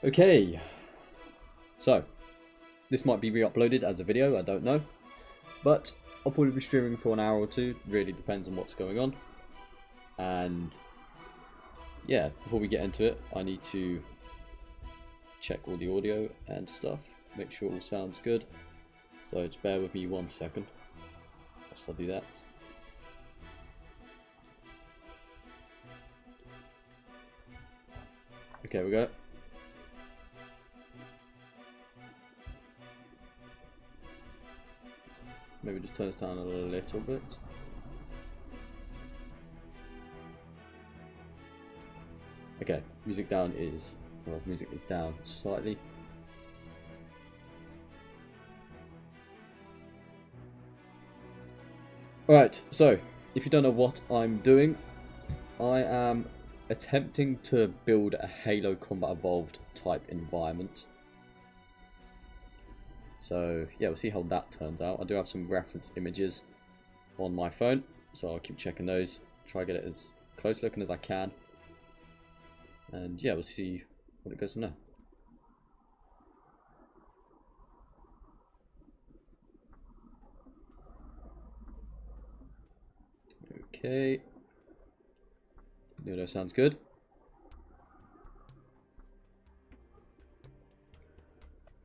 Okay, so this might be re-uploaded as a video, I don't know, but I'll probably be streaming for an hour or two, really depends on what's going on. And yeah, before we get into it, I need to check all the audio and stuff, make sure it all sounds good. So just bear with me 1 second whilst I do that. Okay, we got it. Maybe just turn this down a little bit. Okay, music down is, well, music is down slightly. Alright, so if you don't know what I'm doing, I am attempting to build a Halo Combat Evolved type environment. So yeah, we'll see how that turns out. I do have some reference images on my phone, so I'll keep checking those, try to get it as close looking as I can. And yeah, we'll see what it goes from there. Okay. The audio sounds good.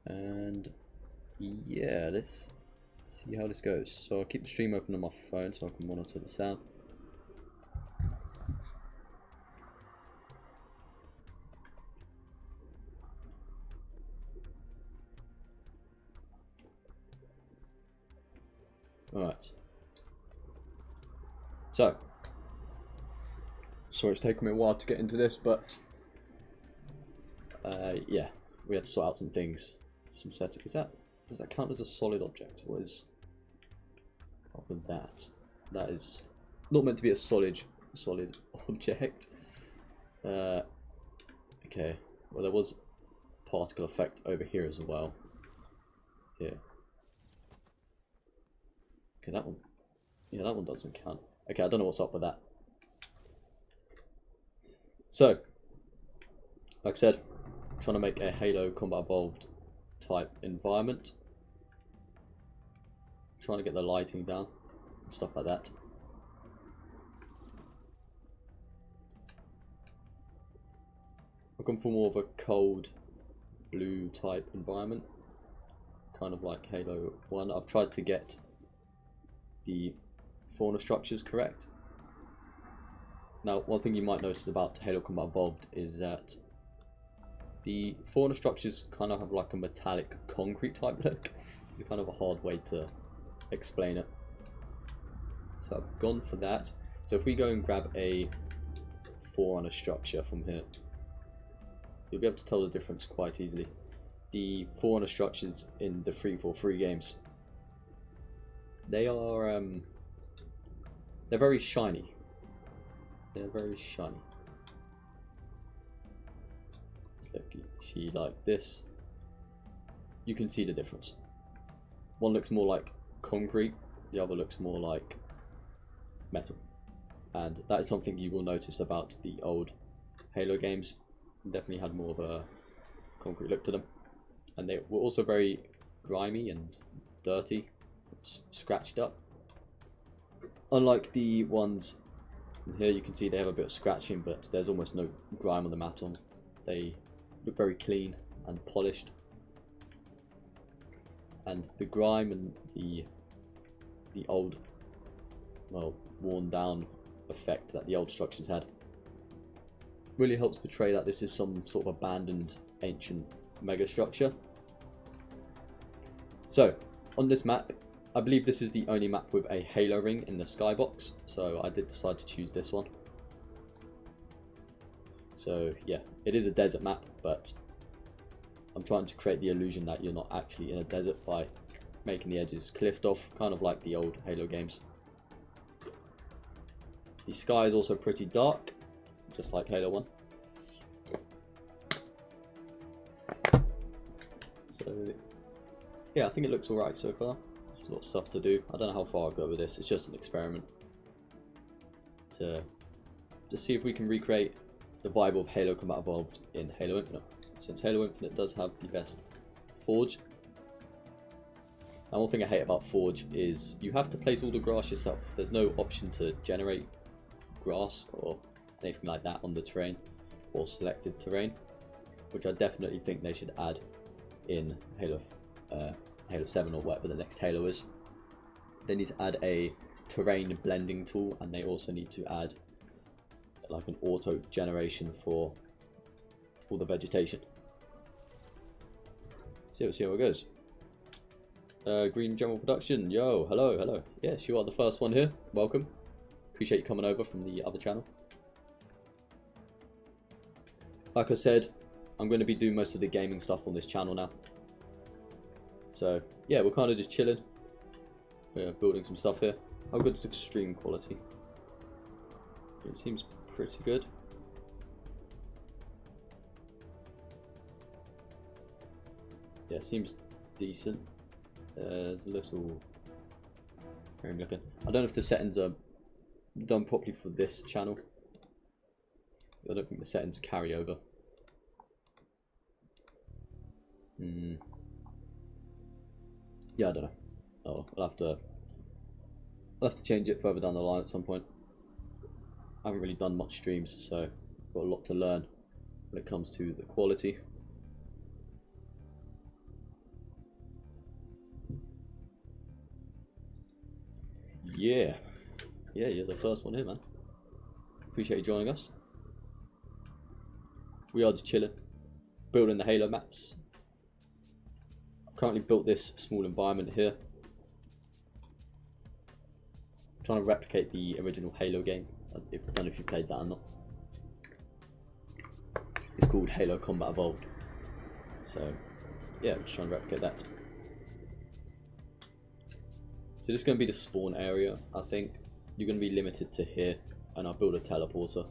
And yeah, let's see how this goes. So I'll keep the stream open on my phone so I can monitor the sound. Alright. So, sorry it's taken me a while to get into this, but yeah, we had to sort out some things. Some setup. Does that count as a solid object? What is up with that? That is not meant to be a solid object. Okay. Well, there was particle effect over here as well. Here. Okay, that one. Yeah, that one doesn't count. Okay, I don't know what's up with that. So, like I said, I'm trying to make a Halo Combat Evolved type environment. I'm trying to get the lighting down, stuff like that. I've gone for more of a cold blue type environment, kind of like Halo 1. I've tried to get the fauna structures correct. Now, one thing you might notice about Halo Combat Evolved is that the fauna structures kind of have like a metallic concrete type look. It's kind of a hard way to explain it. So I've gone for that. So if we go and grab a fauna structure from here, you'll be able to tell the difference quite easily. The fauna structures in the 343 games, they are they're very shiny. They're very shiny. So if you see like this, you can see the difference. One looks more like concrete, the other looks more like metal. And that is something you will notice about the old Halo games. Definitely had more of a concrete look to them. And they were also very grimy and dirty, scratched up. Unlike the ones here, you can see they have a bit of scratching, but there's almost no grime on the matte. They look very clean and polished. And the grime and the old, well, worn down effect that the old structures had really helps portray that this is some sort of abandoned ancient mega structure. So on this map, I believe this is the only map with a halo ring in the skybox, so I did decide to choose this one. So yeah, it is a desert map, but I'm trying to create the illusion that you're not actually in a desert by making the edges cliffed off, kind of like the old Halo games. The sky is also pretty dark, just like Halo 1. So yeah, I think it looks alright so far. There's a lot of stuff to do. I don't know how far I'll go with this. It's just an experiment to see if we can recreate the vibe of Halo Combat Evolved in Halo Infinite. since Halo Infinite does have the best Forge. And one thing I hate about Forge is you have to place all the grass yourself. There's no option to generate grass or anything like that on the terrain or selected terrain, which I definitely think they should add in Halo 7 or whatever the next Halo is. They need to add a terrain blending tool, and they also need to add like an auto generation for all the vegetation. So we'll see how it goes. Green General Production, yo, hello. Yes, you are the first one here. Welcome. Appreciate you coming over from the other channel. Like I said, I'm going to be doing most of the gaming stuff on this channel now. So yeah, we're kind of just chilling. We're building some stuff here. How good is the extreme quality? It seems pretty good. Yeah, seems decent. There's a little frame looking. I don't know if the settings are done properly for this channel. I don't think the settings carry over. Yeah, I don't know. Oh, I'll have to change it further down the line at some point. I haven't really done much streams, so I've got a lot to learn when it comes to the quality. Yeah, you're the first one here, man. Appreciate you joining us. We are just chilling, building the Halo maps. I've currently built this small environment here. I'm trying to replicate the original Halo game. I don't know if you played that or not. It's called Halo Combat Evolved. So yeah, I'm just trying to replicate that. So this is going to be the spawn area, I think. You're going to be limited to here, and I'll build a teleporter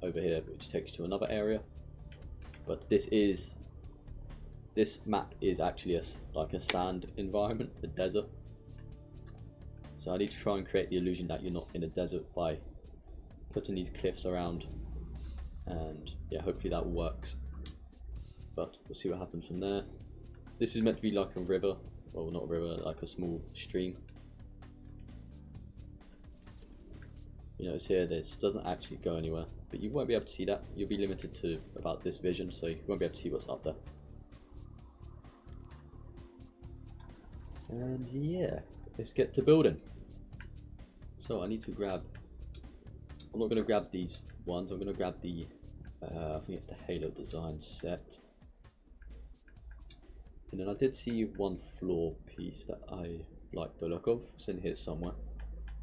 over here, which takes you to another area. But this map is actually like a sand environment, a desert. So I need to try and create the illusion that you're not in a desert by putting these cliffs around, and yeah, hopefully that works. But we'll see what happens from there. This is meant to be like a river, well, not a river, like a small stream. You notice here, this doesn't actually go anywhere, but you won't be able to see that. You'll be limited to about this vision, so you won't be able to see what's up there. And yeah, let's get to building. So I need to grab, I'm not going to grab these ones, I'm going to grab the, I think it's the Halo design set. And then I did see one floor piece that I like the look of. It's in here somewhere.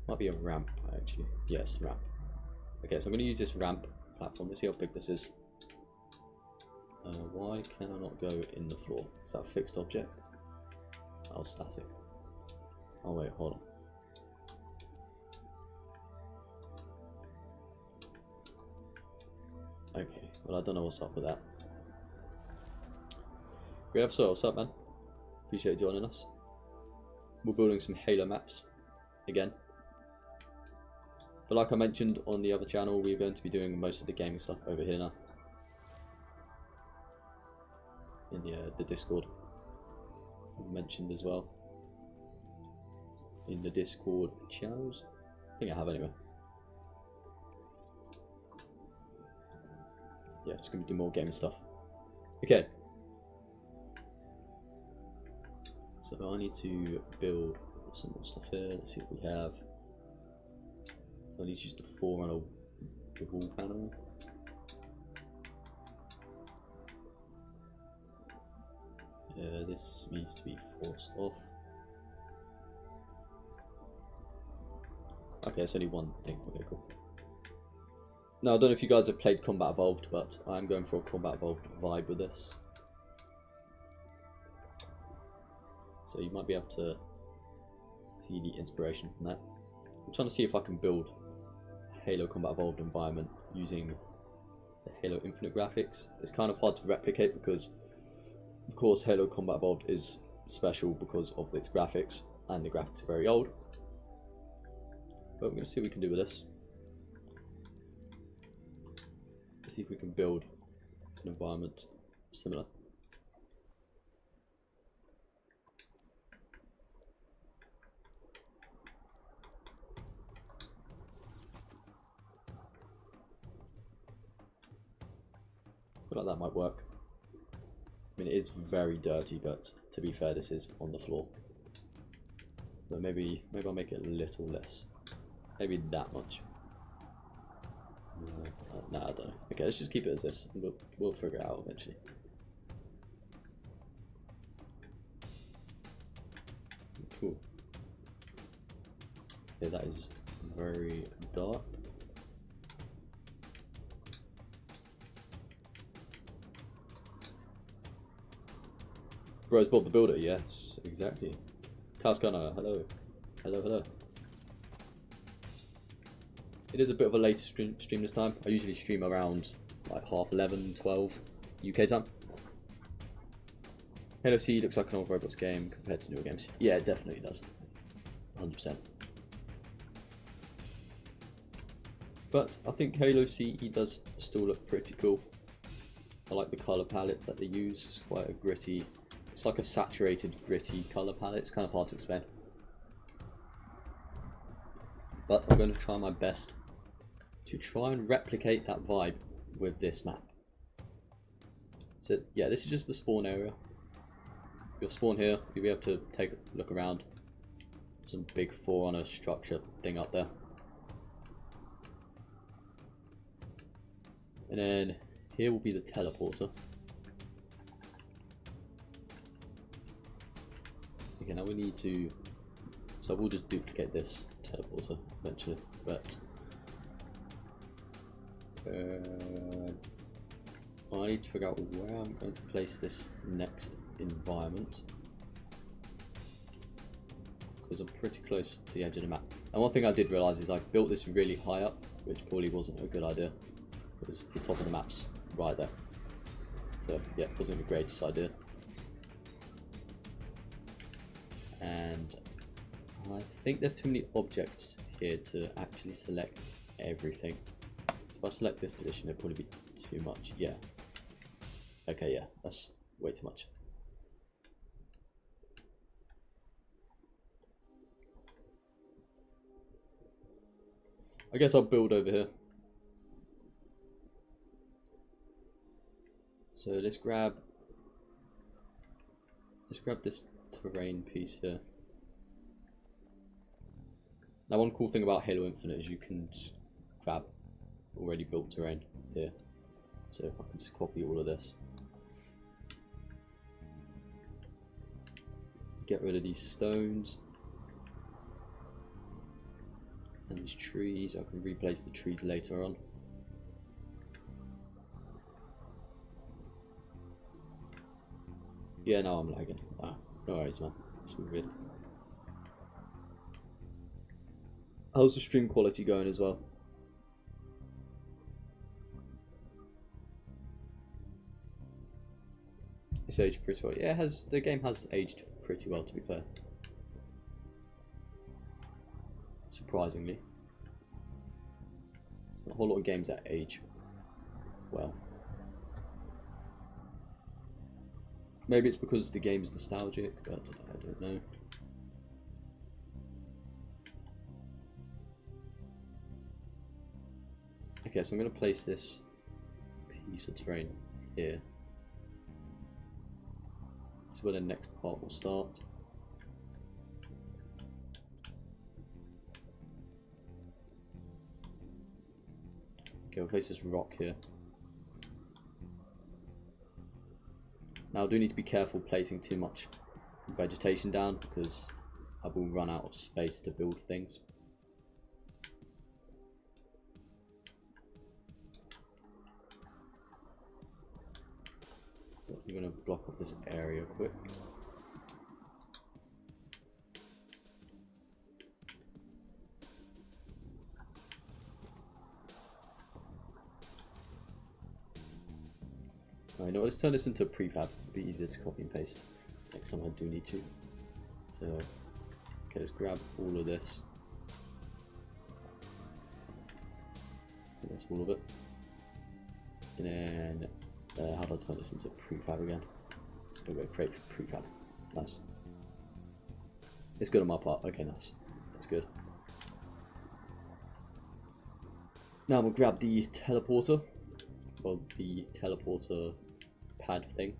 Might be a ramp actually. Yes, ramp. Okay, so I'm going to use this ramp platform. Let's see how big this is. Why can I not go in the floor? Is that a fixed object? Oh, static. Oh wait, hold on. Okay, well I don't know what's up with that. Great episode, what's up man? Appreciate you joining us. We're building some Halo maps again. But like I mentioned on the other channel, we're going to be doing most of the gaming stuff over here now. In the Discord. I mentioned as well. In the Discord channels. I think I have anyway. Yeah, just going to do more gaming stuff. Okay. So I need to build some more stuff here. Let's see what we have. I need to use the Forerunner the wall panel. This needs to be forced off. Okay, it's only one thing. Okay, cool. Now I don't know if you guys have played Combat Evolved, but I'm going for a Combat Evolved vibe with this. So you might be able to see the inspiration from that. I'm trying to see if I can build a Halo Combat Evolved environment using the Halo Infinite graphics. It's kind of hard to replicate because, of course, Halo Combat Evolved is special because of its graphics, and the graphics are very old. But we're going to see what we can do with this. Let's see if we can build an environment similar. I feel like that might work. I mean, it is very dirty, but to be fair, this is on the floor. But maybe I'll make it a little less. Maybe that much. Nah, I don't know. Okay, let's just keep it as this. We'll figure it out eventually. Cool. Yeah, that is very dark. Bro's Bob the Builder, yes, exactly. Cascana, hello. Hello, hello. It is a bit of a later stream this time. I usually stream around like 11:30, 12 UK time. Halo C looks like an old Roblox game compared to newer games. Yeah, it definitely does. 100%. But I think Halo CE does still look pretty cool. I like the colour palette that they use. It's quite a gritty, it's like a saturated gritty colour palette. It's kind of hard to explain. But I'm going to try my best to try and replicate that vibe with this map. So yeah, this is just the spawn area. You'll spawn here, you'll be able to take a look around. Some big Forerunner structure thing up there. And then here will be the teleporter. Okay, now we need to... So we'll just duplicate this teleporter eventually, but... I need to figure out where I'm going to place this next environment, because I'm pretty close to the edge of the map. And one thing I did realise is I built this really high up, which probably wasn't a good idea, because the top of the map's right there. So yeah, it wasn't the greatest idea. And I think there's too many objects here to actually select everything. So if I select this position, it'll probably be too much. Yeah. Okay, yeah, that's way too much. I guess I'll build over here. So let's grab this terrain piece here. Now one cool thing about Halo Infinite is you can just grab already built terrain here. So I can just copy all of this. Get rid of these stones. And these trees, I can replace the trees later on. Yeah, now I'm lagging. Ah, no worries, man. It's all good. How's the stream quality going as well? It's aged pretty well. Yeah, the game has aged pretty well, to be fair. Surprisingly. There's not a whole lot of games that age well. Maybe it's because the game is nostalgic, but I don't know. Okay, so I'm going to place this piece of terrain here. This is where the next part will start. Okay, we'll place this rock here. Now I do need to be careful placing too much vegetation down, because I will run out of space to build things. I'm going to block off this area quick. Alright, now let's turn this into a prefab. It'll be easier to copy and paste next time I do need to. So, okay, let's grab all of this. That's all of it. And then How do I turn this into prefab again? We'll go create prefab. Nice. It's good on my part. Okay, nice. That's good. Now we'll grab the teleporter. Well, the teleporter pad thing.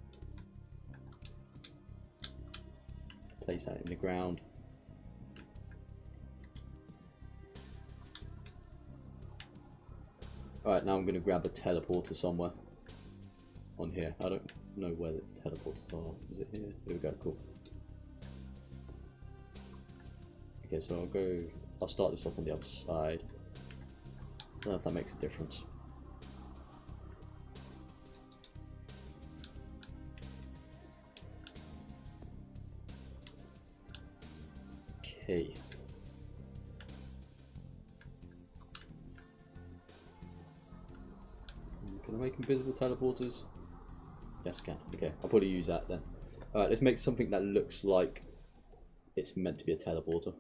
So place that in the ground. Alright, now I'm going to grab a teleporter somewhere on here. I don't know where the teleporters are. Is it here? Here we go, cool. Okay, so I'll start this off on the other side. I don't know if that makes a difference. Okay. Can I make invisible teleporters? Yes, I can. Okay, I'll probably use that then. Alright, let's make something that looks like it's meant to be a teleporter.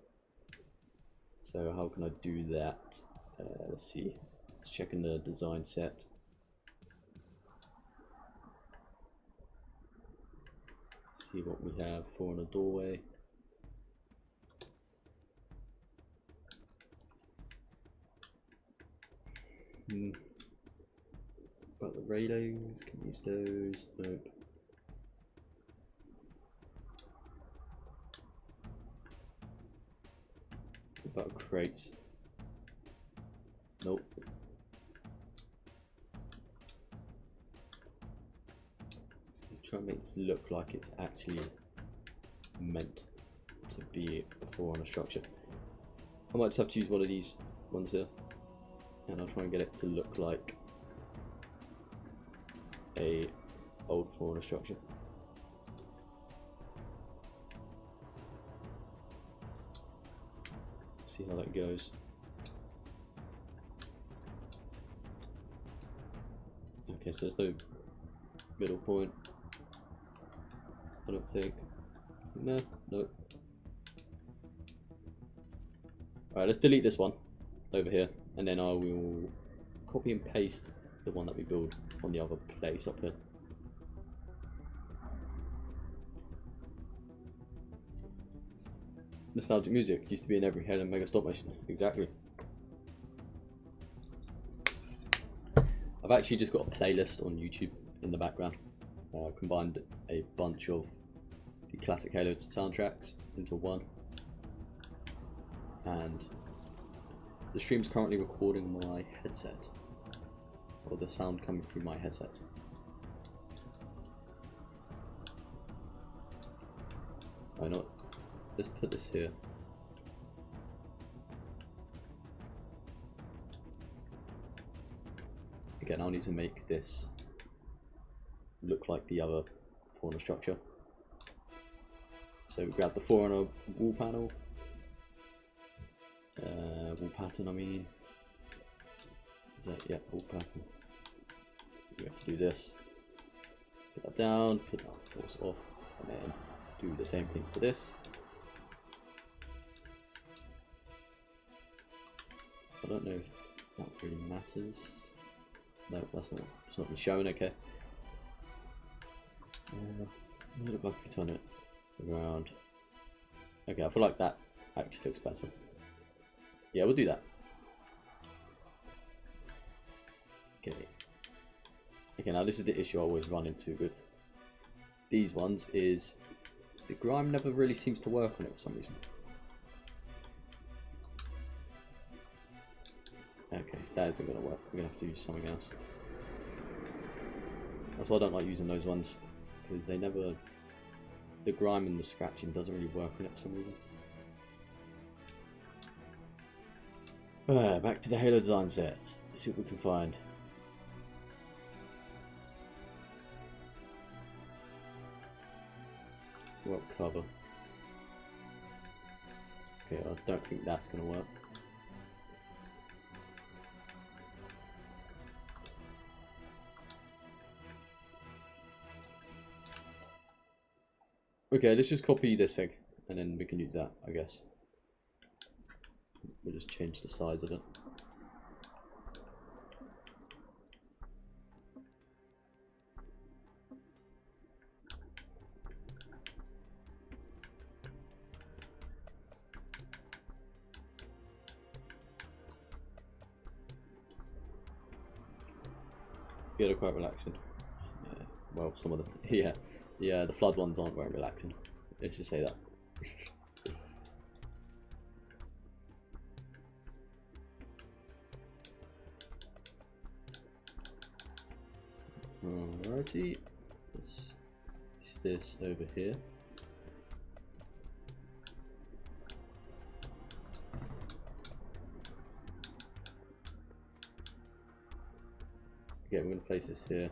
So how can I do that? Let's see. Let's check in the design set. See what we have for on a doorway. About the railings, can use those. Nope. About crates. Nope. So try and make this look like it's actually meant to be a forerunner structure. I might just have to use one of these ones here, and I'll try and get it to look like a old forerunner structure. See how that goes. Okay, so there's no middle point. I don't think. No, nope. Alright, let's delete this one over here, and then I will copy and paste the one that we build on the other place up here. Nostalgic music used to be in every Halo Mega stop motion. Exactly. I've actually just got a playlist on YouTube in the background. Combined a bunch of the classic Halo soundtracks into one. And the stream's currently recording my headset, or the sound coming through my headset. Why not? Let's put this here. Again, I'll need to make this look like the other Forerunner structure. So we grab the Forerunner wall panel, wall pattern. I mean, is that, yeah, wall pattern. We have to do this. Put that down. Put that force off, and then do the same thing for this. I don't know if that really matters. No, that's not. It's not been shown. Okay. It look like we turn it around. Okay, I feel like that actually looks better. Yeah, we'll do that. Okay. Okay, now this is the issue I always run into with these ones, is the grime never really seems to work on it for some reason. Okay, that isn't going to work. We're going to have to use something else. That's why I don't like using those ones, because they never... the grime and the scratching doesn't really work on it for some reason. Back to the Halo design set. Let's see what we can find. What cover? Okay, I don't think that's going to work. Okay, let's just copy this thing, and then we can use that, I guess. We'll just change the size of it. Yeah, they're quite relaxing. Yeah. Well, some of them. Yeah. Yeah, the flood ones aren't very relaxing. Let's just say that. Alrighty. Let's use this over here. Okay, we're going to place this here.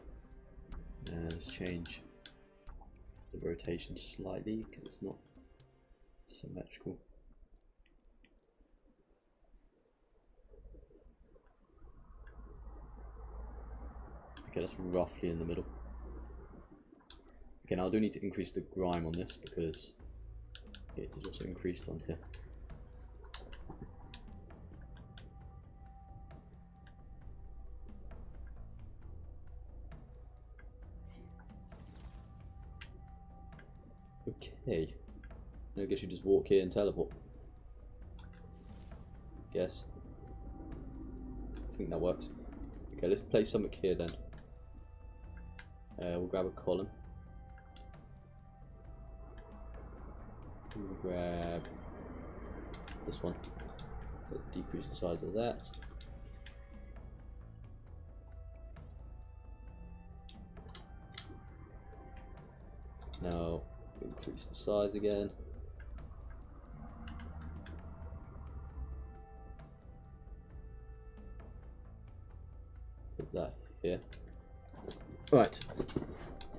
And let's change the rotation slightly because it's not symmetrical. Okay, that's roughly in the middle. Okay, now I do need to increase the grime on this because it is also increased on here. Okay, I guess you just walk here and teleport. Guess. I think that works. Okay, let's place something here then. We'll grab a column. We'll grab this one. Decrease the size of that. Now increase the size again. Put that here. Right.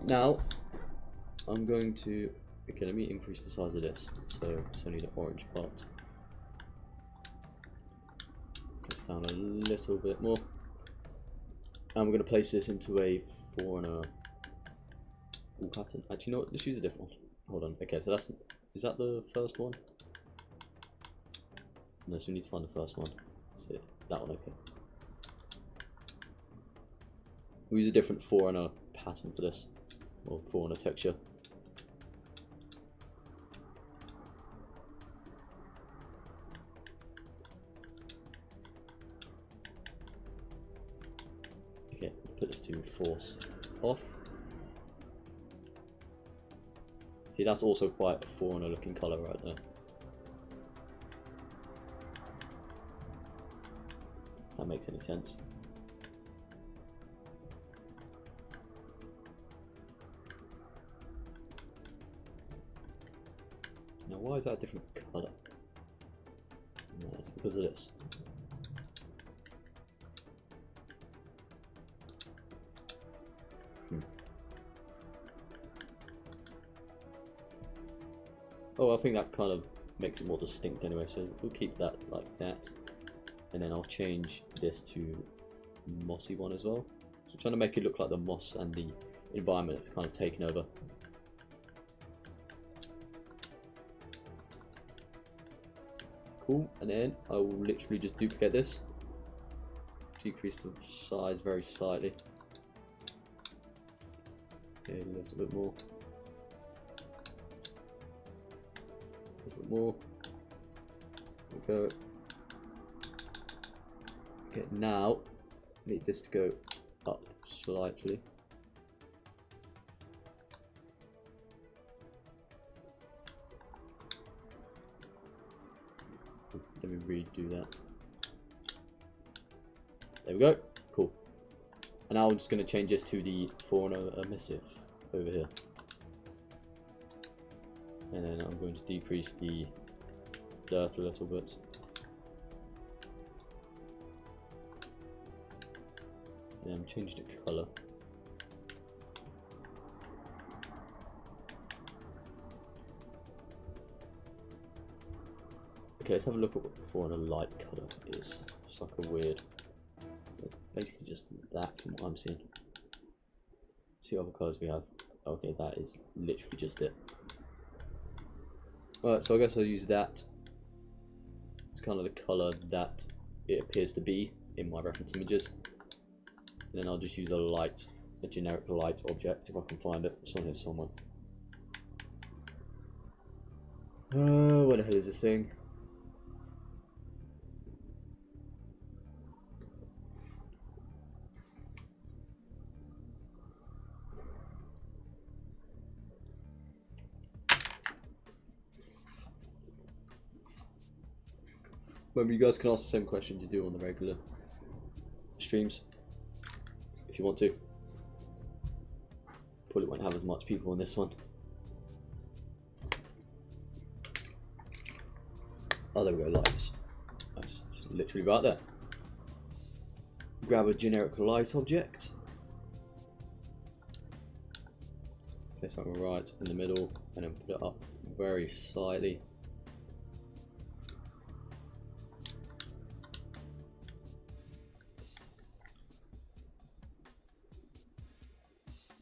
Now I'm going to, okay, let me increase the size of this. So it's only the orange part. Place down a little bit more. And we're going to place this into a 4 and a pattern. Actually, you know what? Let's use a different one. Hold on. Okay, so is that the first one? No, so we need to find the first one. That's it. That one, okay. We'll use a different 4 and a pattern for this. Or 4 and a texture. Okay, put this to force off. See, that's also quite a foreigner looking colour right there. If that makes any sense. Now why is that a different colour? No, it's because of this. Oh, I think that kind of makes it more distinct anyway, so we'll keep that like that. And then I'll change this to mossy one as well. So I'm trying to make it look like the moss and the environment it's kind of taken over. Cool, and then I will literally just duplicate this. Decrease the size very slightly. Okay, a little bit more. A little bit more. There we go. Okay, now need this to go up slightly. Let me redo that. There we go. Cool. And now I'm just going to change this to the fauna emissive over here. And then I'm going to decrease the dirt a little bit. And change the colour. Okay, let's have a look at what the fauna light colour is. It's like a weird, basically just that from what I'm seeing. See what other colours we have. Okay, that is literally just it. Alright, so I guess I'll use that. It's kind of the colour that it appears to be in my reference images. And then I'll just use a generic light object if I can find it. It's on here somewhere. Where the hell is this thing? Remember, you guys can ask the same questions you do on the regular streams if you want to. Probably won't have as much people on this one. Oh, there we go, lights. Nice, it's literally right there. Grab a generic light object. Place one right in the middle, and then put it up very slightly.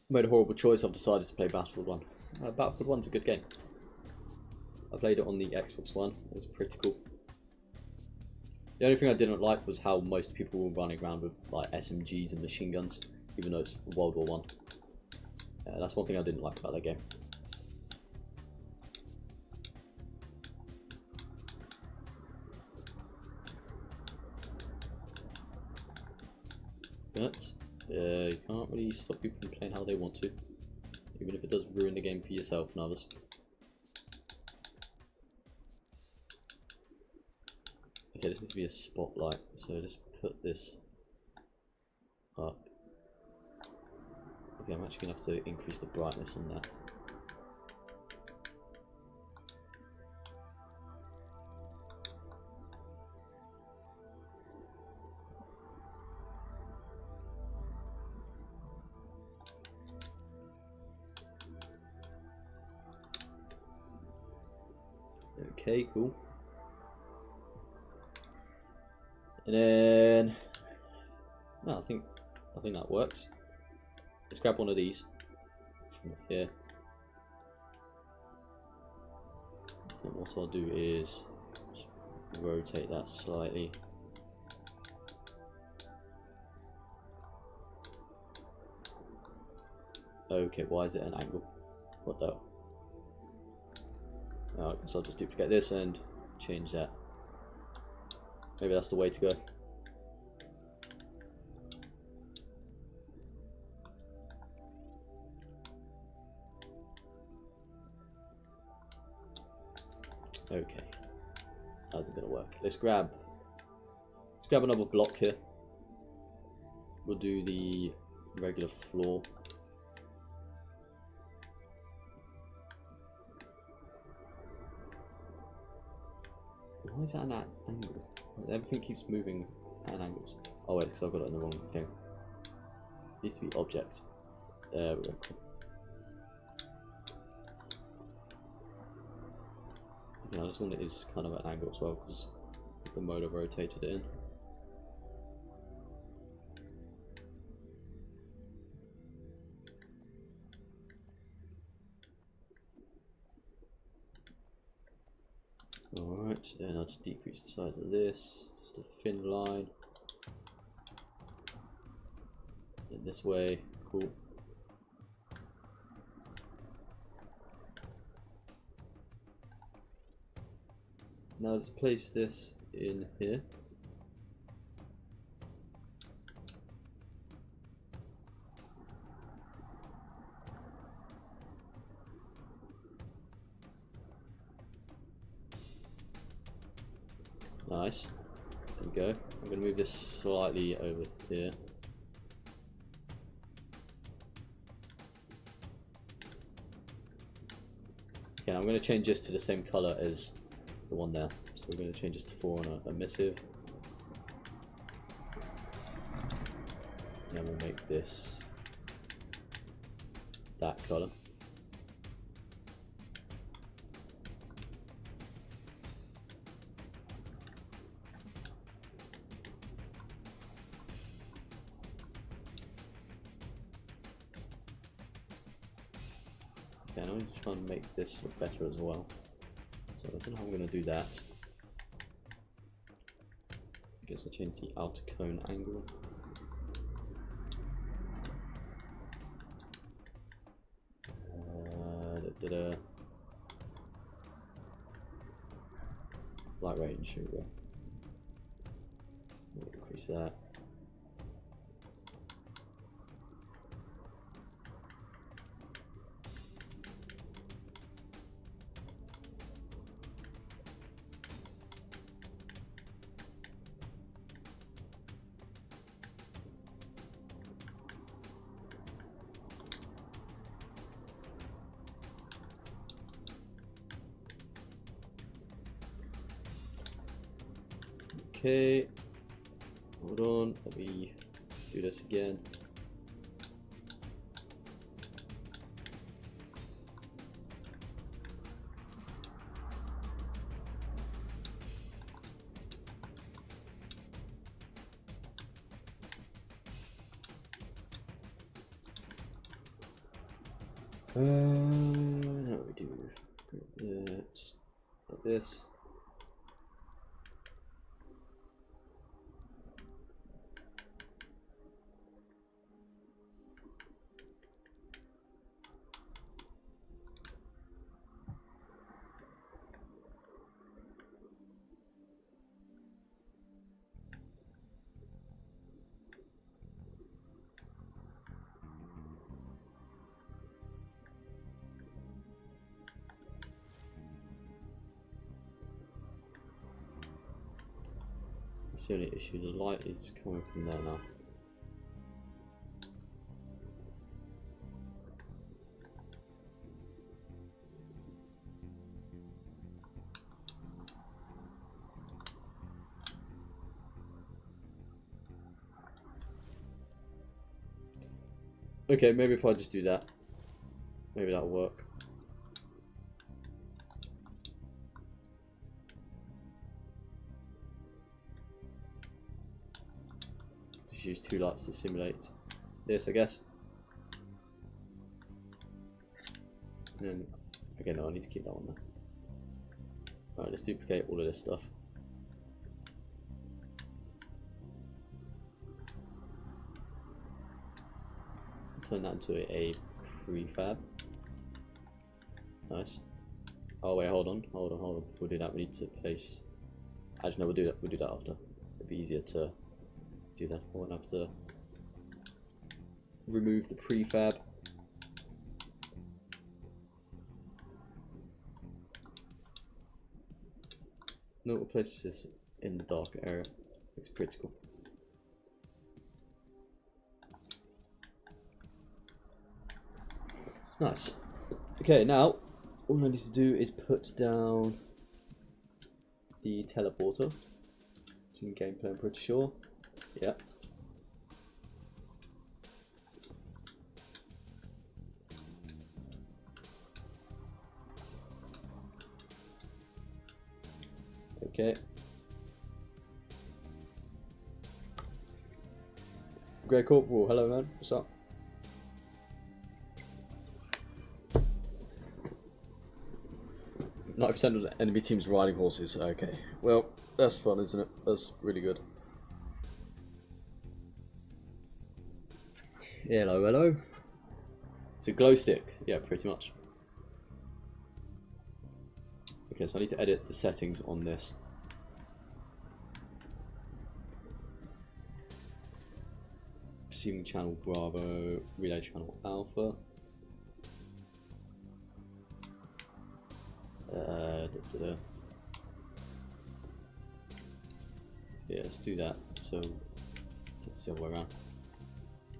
Made a horrible choice. I've decided to play Battlefield 1. Battlefield 1's a good game. I played it on the Xbox One. It was pretty cool. The only thing I didn't like was how most people were running around with like SMGs and machine guns, even though it's World War One. That's one thing I didn't like about that game. But you can't really stop people from playing how they want to, even if it does ruin the game for yourself and others. Okay, this needs to be a spotlight, so let's put this up. Okay, I'm actually going to have to increase the brightness on that. Okay, cool. And then, no, I think that works. Let's grab one of these from here. And what I'll do is rotate that slightly. Okay, why is it an angle? What the? I guess I'll just duplicate this and change that. Maybe that's the way to go. Okay, how's it gonna work? Let's grab another block here. We'll do the regular floor. Why is that an angle? Everything keeps moving at angles. Oh wait, because I've got it in the wrong thing. It needs to be object. There we go. Yeah, this one is kind of at an angle as well because the mode I've rotated it in. Alright, then I'll just decrease the size of this, just a thin line. In this way, cool. Now let's place this in here. Nice. There we go. I'm going to move this slightly over here. Okay, I'm going to change this to the same color as the one there. So we're going to change this to 4 on a emissive. And then we'll make this that color. Okay, I'm going to try and make this look better as well. So I don't know how I'm going to do that. I guess I'll change the outer cone angle. Light range, here we go. We'll increase that. Okay. Hold on. Let me do this again. Now we do that like this. That's the only issue, the light is coming from there now. Okay, maybe if I just do that, maybe that'll work. Just use two lights to simulate this, I guess. And then, okay, no, I need to keep that one there. Alright, let's duplicate all of this stuff. Turn that into a prefab. Nice. Oh wait, hold on. Before we do that, we need to place. Actually, no, we'll do that. We'll do that after. It'll be easier to do that. I won't have to remove the prefab. No, we'll place this in the dark area. It's critical. Nice. Okay, now all I need to do is put down the teleporter. Which in gameplay, I'm pretty sure. Yeah. Okay. Grey Corporal, hello man, what's up? 90% of the enemy team's riding horses. Okay, well, that's fun, isn't it? That's really good. Hello, hello. It's a glow stick. Yeah, pretty much. Okay, so I need to edit the settings on this. Receiving channel Bravo, relay channel Alpha. Yeah, let's do that. So it's the other way around.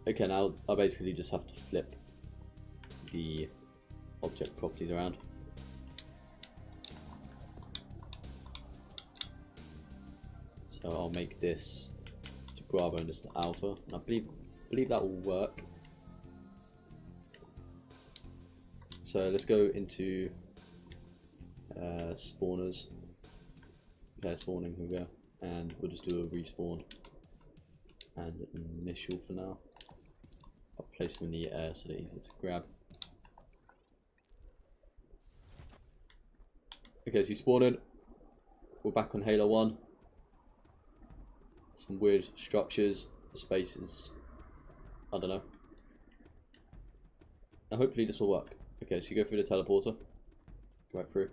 Okay, now I basically just have to flip the object properties around. So I'll make this to Bravo and this to Alpha, and I believe that will work. So let's go into spawners. Okay, spawning, here we go. And we'll just do a respawn and initial for now. I'll place them in the air so they're easier to grab. Okay, so you spawn in. We're back on Halo 1. Some weird structures, spaces, I don't know. Now hopefully this will work. Okay, so you go through the teleporter. Right through.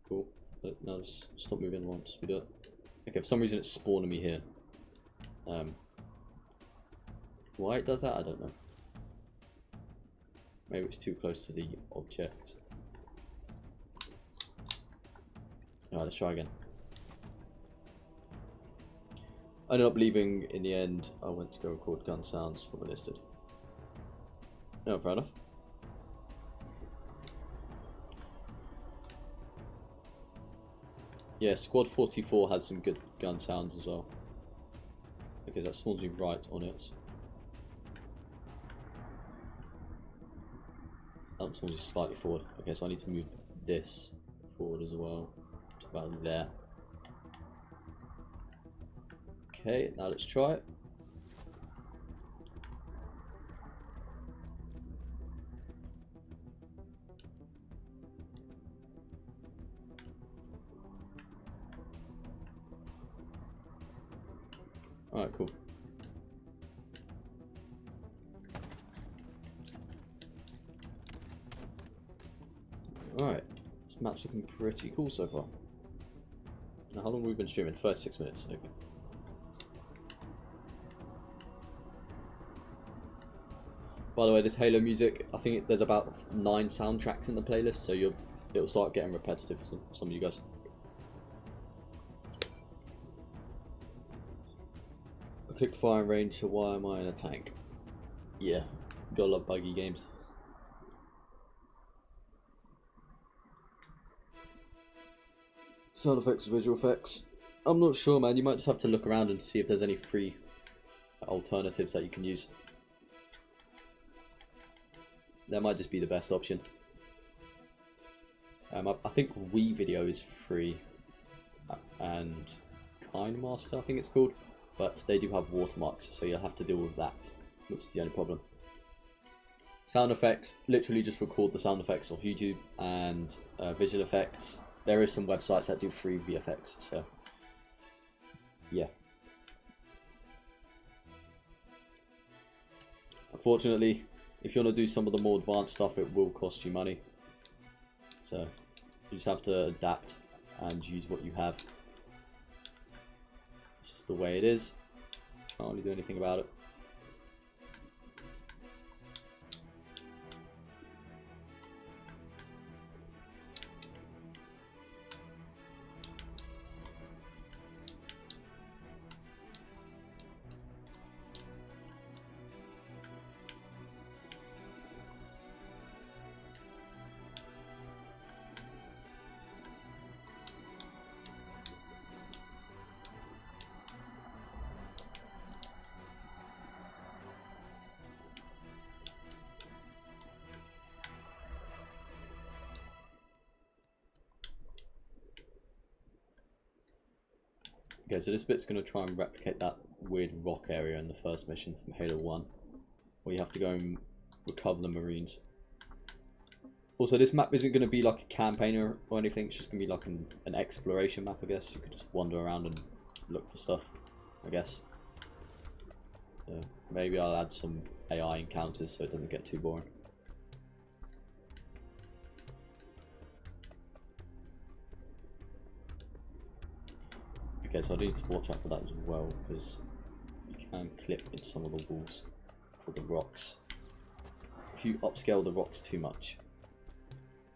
Cool. But now just stop moving once we do it. Okay, for some reason it's spawning me here. Why it does that, I don't know. Maybe it's too close to the object. Alright, let's try again. I ended up leaving in the end. I went to go record gun sounds from a listed. No, fair enough. Yeah, Squad 44 has some good gun sounds as well. Okay, that spawns me right on it. That spawns me slightly forward. Okay, so I need to move this forward as well. To about there. Okay, now let's try it. Alright, cool. Alright, this map's looking pretty cool so far. Now, how long have we been streaming? 36 minutes. Okay. By the way, this Halo music, I think there's about 9 soundtracks in the playlist, so it'll start getting repetitive for some of you guys. I clicked firing range, so why am I in a tank? Yeah, gotta love buggy games. Sound effects, visual effects. I'm not sure, man. You might just have to look around and see if there's any free alternatives that you can use. That might just be the best option. I think WeVideo is free, and KineMaster, I think it's called, but they do have watermarks, so you'll have to deal with that, which is the only problem. Sound effects, literally just record the sound effects off YouTube, and visual effects. There is some websites that do free VFX, so yeah. Unfortunately, if you want to do some of the more advanced stuff, it will cost you money. So you just have to adapt and use what you have. It's just the way it is. Can't really do anything about it. Okay, so this bit's going to try and replicate that weird rock area in the first mission from Halo 1, where you have to go and recover the Marines. Also, this map isn't going to be like a campaign or anything, it's just going to be like an exploration map, I guess. You could just wander around and look for stuff, I guess. So maybe I'll add some AI encounters so it doesn't get too boring. Okay, so I do need to watch out for that as well, because you can clip in some of the walls for the rocks if you upscale the rocks too much.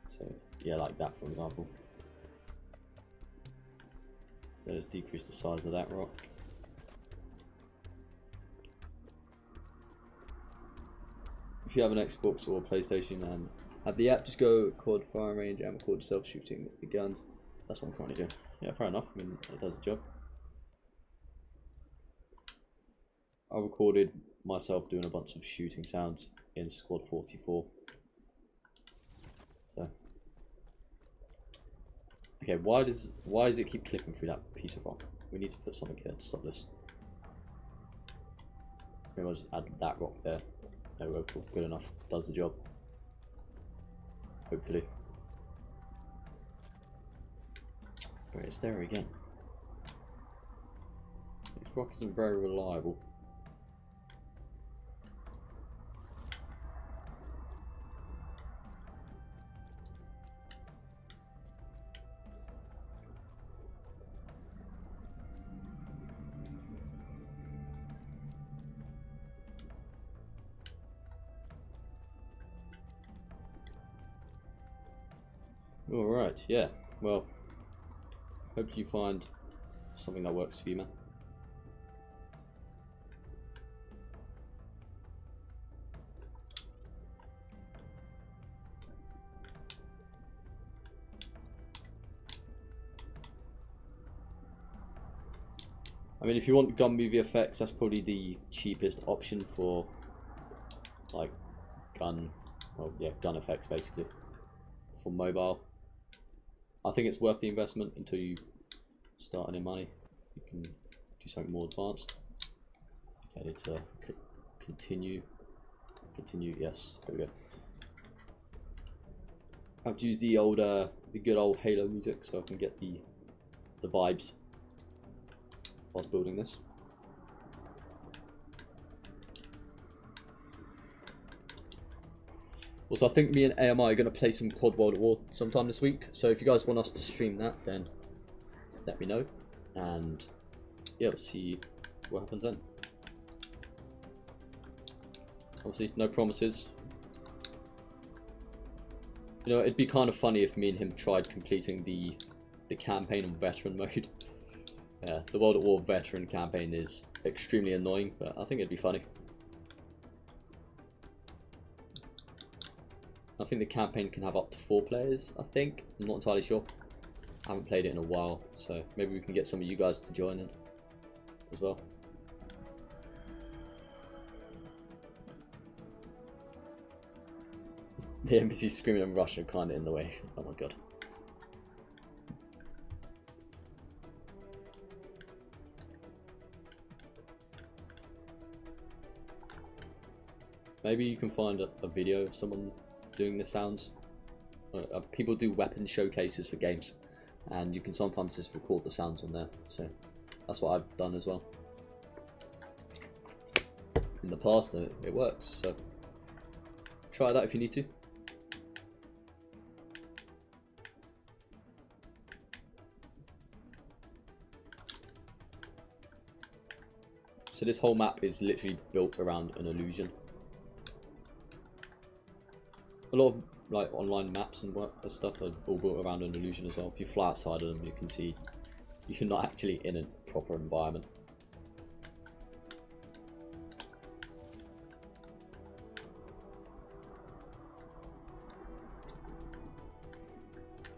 So yeah, like that for example. So let's decrease the size of that rock. If you have an Xbox or a PlayStation and have the app, just go COD firing range and record yourself shooting the guns. That's what I'm trying to do. Yeah, fair enough. I mean, it does the job. I recorded myself doing a bunch of shooting sounds in Squad 44. So, okay, why does it keep clipping through that piece of rock? We need to put something here to stop this. Maybe I'll just add that rock there. There we go. Cool. Good enough. Does the job. Hopefully. But it's there again. This rock isn't very reliable. Alright, yeah. Well, hope you find something that works for you, man. I mean, if you want gun movie effects, that's probably the cheapest option for like gun effects basically for mobile. I think it's worth the investment until you start earning money. You can do something more advanced. Okay, to continue, yes, there we go. I have to use the good old Halo music so I can get the vibes whilst building this. Also, I think me and AMI are going to play some Quad World at War sometime this week. So if you guys want us to stream that, then let me know. And yeah, we'll see what happens then. Obviously, no promises. You know, it'd be kind of funny if me and him tried completing the campaign on veteran mode. Yeah, the World at War veteran campaign is extremely annoying, but I think it'd be funny. I think the campaign can have up to 4 players, I think. I'm not entirely sure. I haven't played it in a while, so maybe we can get some of you guys to join in as well. The NPC screaming in Russian kinda in the way. Oh my god. Maybe you can find a video of someone doing the sounds. People do weapon showcases for games, and you can sometimes just record the sounds on there. So that's what I've done as well. In the past, it works. So try that if you need to. So this whole map is literally built around an illusion. A lot of like online maps and stuff are all built around an illusion as well. If you fly outside of them, you can see you're not actually in a proper environment.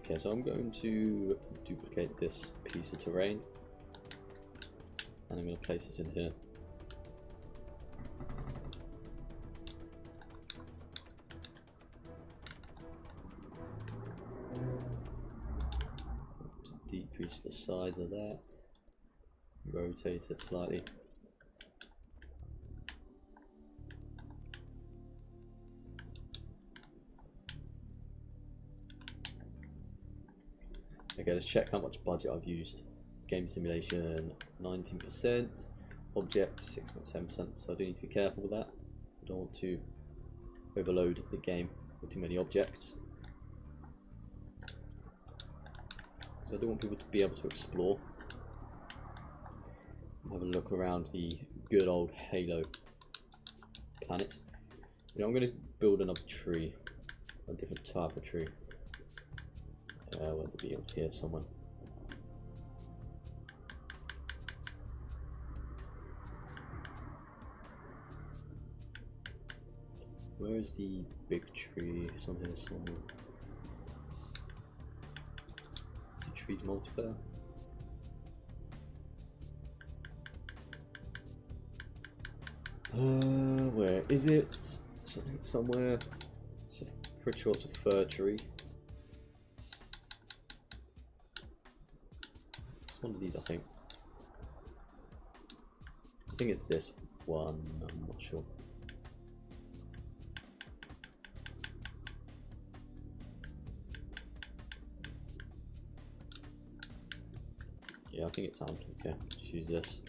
Okay, so I'm going to duplicate this piece of terrain, and I'm going to place this in here. Decrease the size of that, rotate it slightly. Okay, let's check how much budget I've used. Game simulation 19%, objects 6.7%, so I do need to be careful with that. I don't want to overload the game with too many objects. I do want people to be able to explore and have a look around the good old Halo planet. You know, I'm going to build another tree, a different type of tree. I want to be on here somewhere. Where is the big tree? It's on here somewhere. Trees multiplayer. Where is it? Somewhere. Pretty sure it's a fir tree. It's one of these, I think. I think it's this one. I'm not sure. Yeah, I think it's on. Okay, let's use this.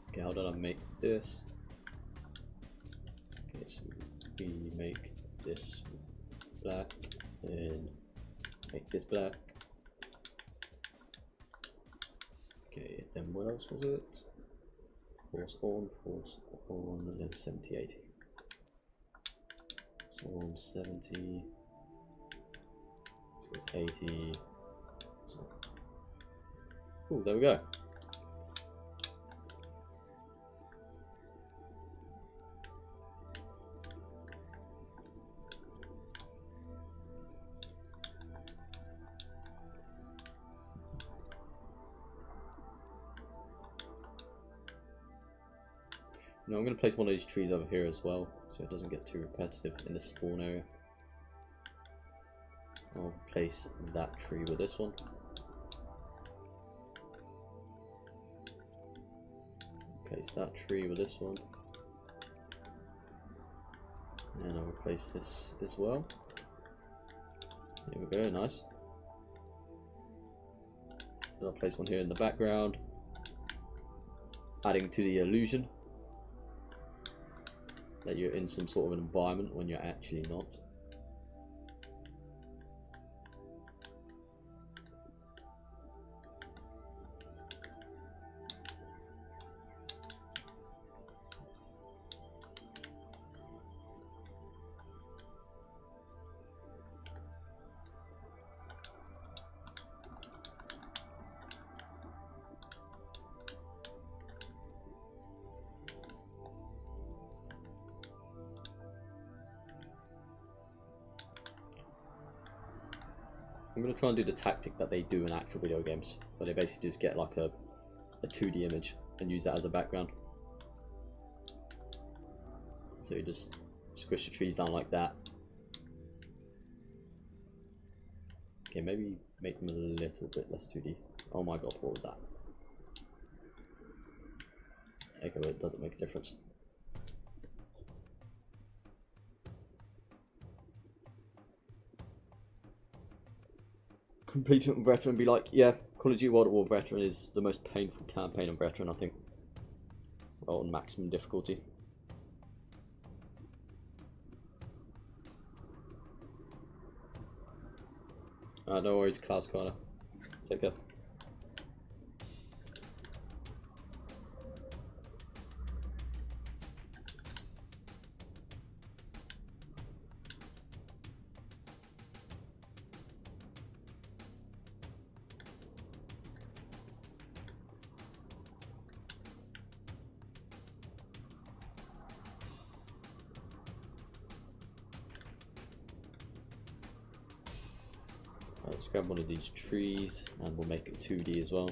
Okay, how did I make this? Okay, so we make this black and make this black. Okay, then what else was it? Force on, and then 70-80. So on 70, so it's 80. So, oh, there we go. Now I'm going to place one of these trees over here as well, so it doesn't get too repetitive in the spawn area. I'll place that tree with this one. Place that tree with this one. And I'll replace this as well. There we go, nice. And I'll place one here in the background, adding to the illusion that you're in some sort of an environment when you're actually not. I'm going to try and do the tactic that they do in actual video games, where they basically just get like a 2D image and use that as a background. So you just squish the trees down like that. Okay, maybe make them a little bit less 2D. Oh my god, what was that? Okay, well, it doesn't make a difference. Complete it on Veteran and be like, yeah, Call of Duty World at War Veteran is the most painful campaign on Veteran, I think. Well, on maximum difficulty. No worries, Klaus Carter. Take care. Let's grab one of these trees and we'll make it 2D as well.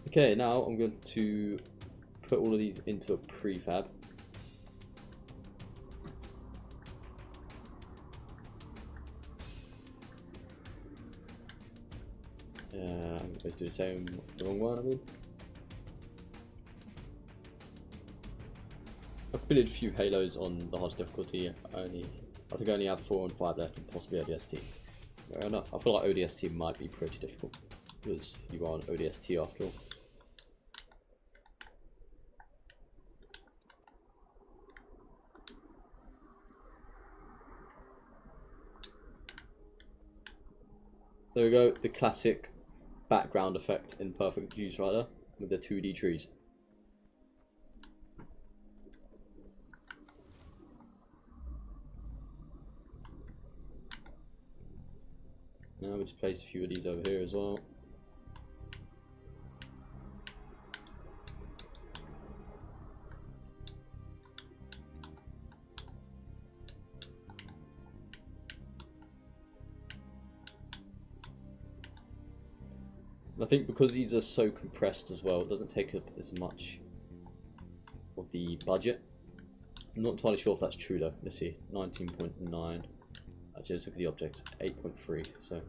Okay, now I'm going to put all of these into a prefab. I'm supposed to do the wrong one, I mean. I've built a few Halos on the hardest difficulty. I think I only have 4 and 5 left, and possibly ODST. Fair enough. I feel like ODST might be pretty difficult, because you are on ODST after all. There we go, the classic background effect in Perfect Views Rider with the 2D trees. Now we just place a few of these over here as well. I think because these are so compressed as well, it doesn't take up as much of the budget. I'm not entirely sure if that's true though. Let's see, 19.9. Actually, let's look at the objects. 8.3. So,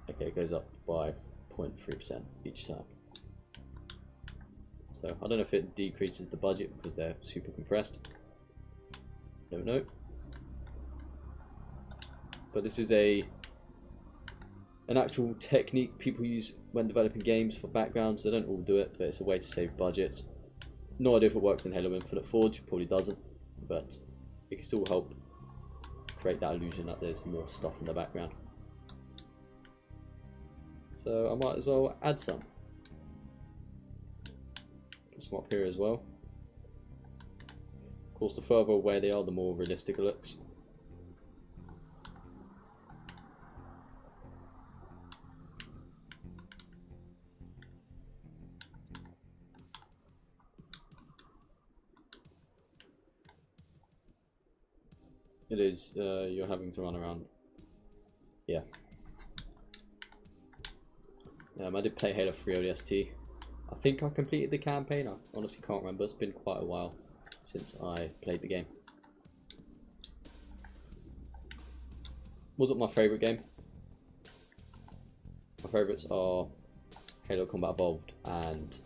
okay, it goes up by 0.3% each time. So I don't know if it decreases the budget because they're super compressed. No. But this is an actual technique people use when developing games for backgrounds. They don't all do it, but it's a way to save budget. No idea if it works in Halo Infinite Forge, probably doesn't, but it can still help create that illusion that there's more stuff in the background. So I might as well add some. Put some up here as well. Of course, the further away they are, the more realistic it looks. It is, you're having to run around. Yeah. I did play Halo 3 ODST. I think I completed the campaign. I honestly can't remember. It's been quite a while since I played the game. Wasn't my favourite game. My favourites are Halo Combat Evolved and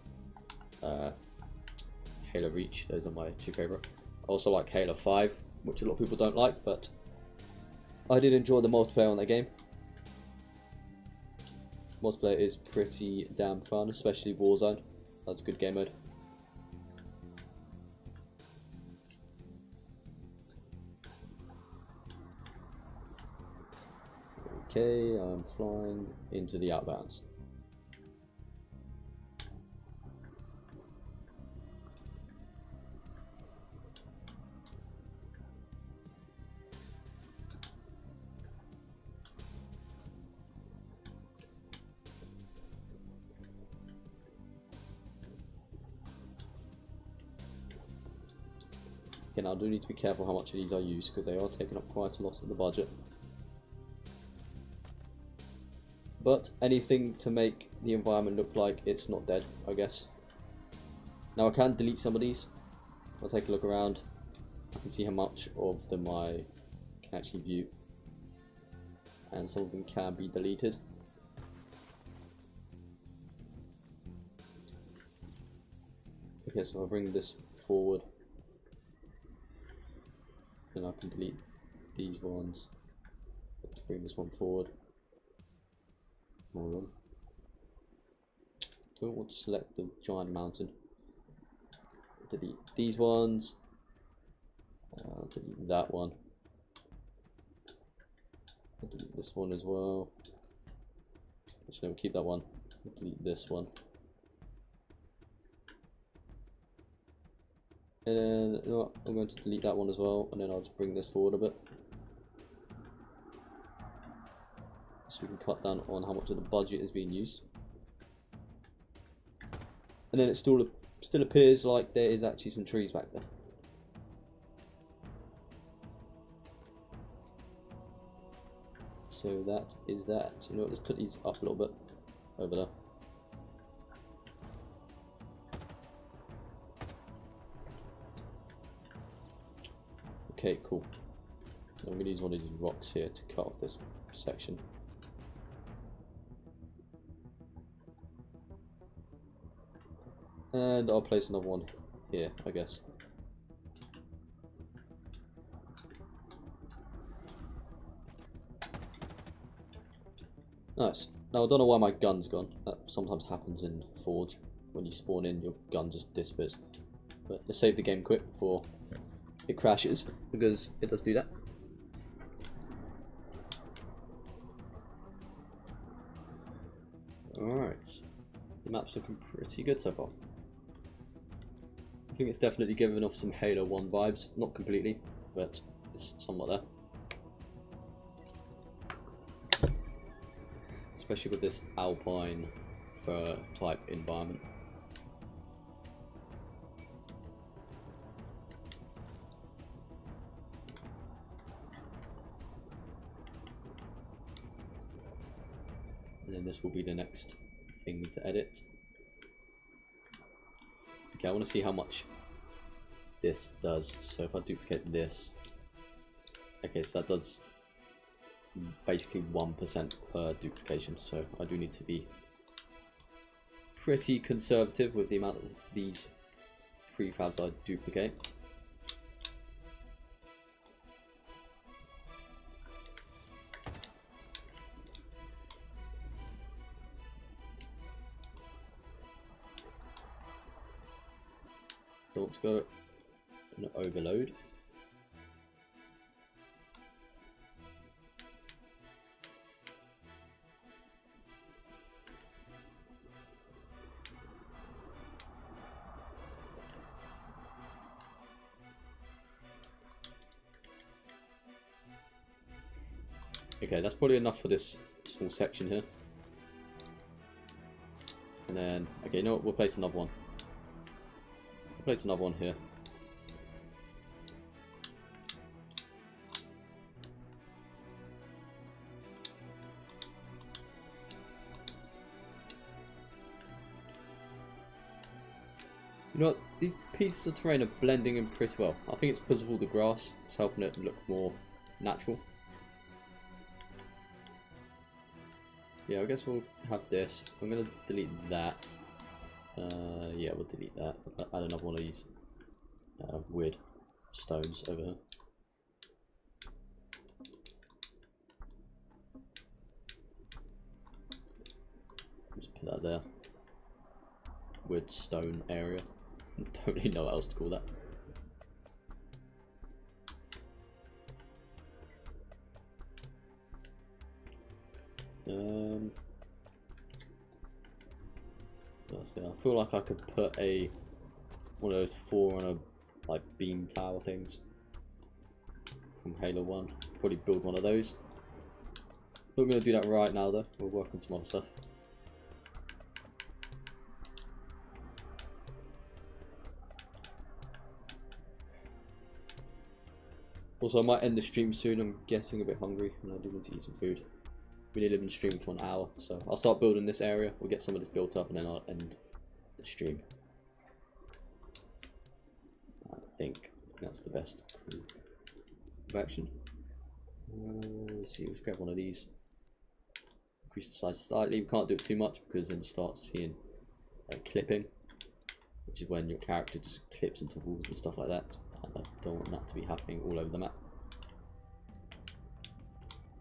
Halo Reach. Those are my two favourite. I also like Halo 5, which a lot of people don't like, but I did enjoy the multiplayer on that game. Multiplayer is pretty damn fun, especially Warzone. That's a good game mode. Okay, I'm flying into the outbounds. Again, I do need to be careful how much of these I use because they are taking up quite a lot of the budget. But anything to make the environment look like it's not dead, I guess. Now I can delete some of these. I'll take a look around. I can see how much of them I can actually view. And some of them can be deleted. Okay, so I'll bring this forward. Then I can delete these ones. Let's bring this one forward. Hold on. Don't want to select the giant mountain. Delete these ones. Delete that one. Delete this one as well. Actually, we'll keep that one. Delete this one. And then you know what, I'm going to delete that one as well, and then I'll just bring this forward a bit. So we can cut down on how much of the budget is being used. And then it still appears like there is actually some trees back there. So that is that. You know what, let's put these up a little bit over there. Okay, cool. I'm going to use one of these rocks here to cut off this section. And I'll place another one here, I guess. Nice. Now I don't know why my gun's gone. That sometimes happens in Forge. When you spawn in, your gun just disappears. But let's save the game quick before it crashes, because it does do that. Alright. The map's looking pretty good so far. I think it's definitely giving off some Halo 1 vibes. Not completely, but it's somewhat there. Especially with this alpine fur type environment. And then this will be the next thing to edit. Okay, I want to see how much this does. So if I duplicate this, okay, so that does basically 1% per duplication. So I do need to be pretty conservative with the amount of these prefabs I duplicate. Don't go and overload. Okay, that's probably enough for this small section here. And then, okay, you know what? We'll place another one. We'll place another one here. You know what? These pieces of terrain are blending in pretty well. I think it's because of all the grass. It's helping it look more natural. Yeah, I guess we'll have this. I'm going to delete that. Yeah, we'll delete that. I'll add another one of these weird stones over here. Just put that there. Weird stone area. Don't really know what else to call that. I feel like I could put one of those 4 on a like beam tower things from Halo 1. Probably build one of those. Not going to do that right now though. We'll work on some other stuff. Also, I might end the stream soon. I'm getting a bit hungry and I do need to eat some food. We only live in the stream for an hour, so I'll start building this area. We'll get some of this built up and then I'll end the stream. I think that's the best of action. Let's see, let's grab one of these. Increase the size slightly. We can't do it too much because then you start seeing clipping, which is when your character just clips into walls and stuff like that. And I don't want that to be happening all over the map,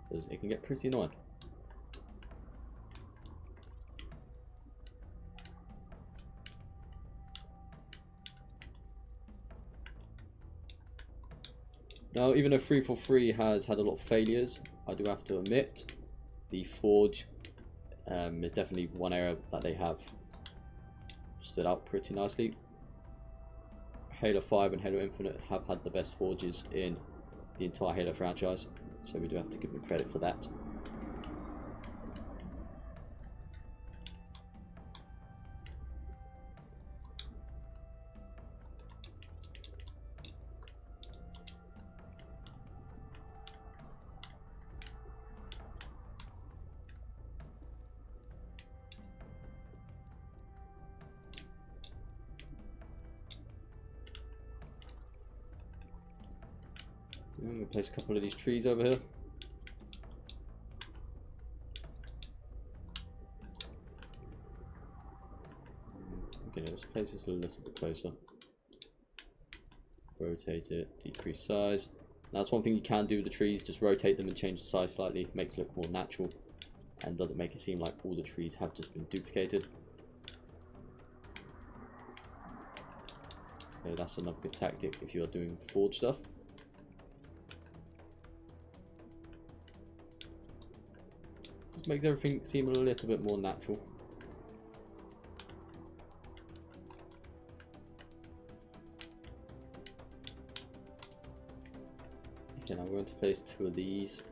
because it can get pretty annoying. Now, even though 343 has had a lot of failures, I do have to admit the Forge is definitely one area that they have stood out pretty nicely. Halo 5 and Halo Infinite have had the best forges in the entire Halo franchise, so we do have to give them credit for that. I'm going to place a couple of these trees over here. Okay, let's place this a little bit closer. Rotate it, decrease size. Now, that's one thing you can do with the trees, just rotate them and change the size slightly. Makes it look more natural and doesn't make it seem like all the trees have just been duplicated. So that's another good tactic if you are doing Forge stuff. Just makes everything seem a little bit more natural. Okay, now we're going to place 2 of these.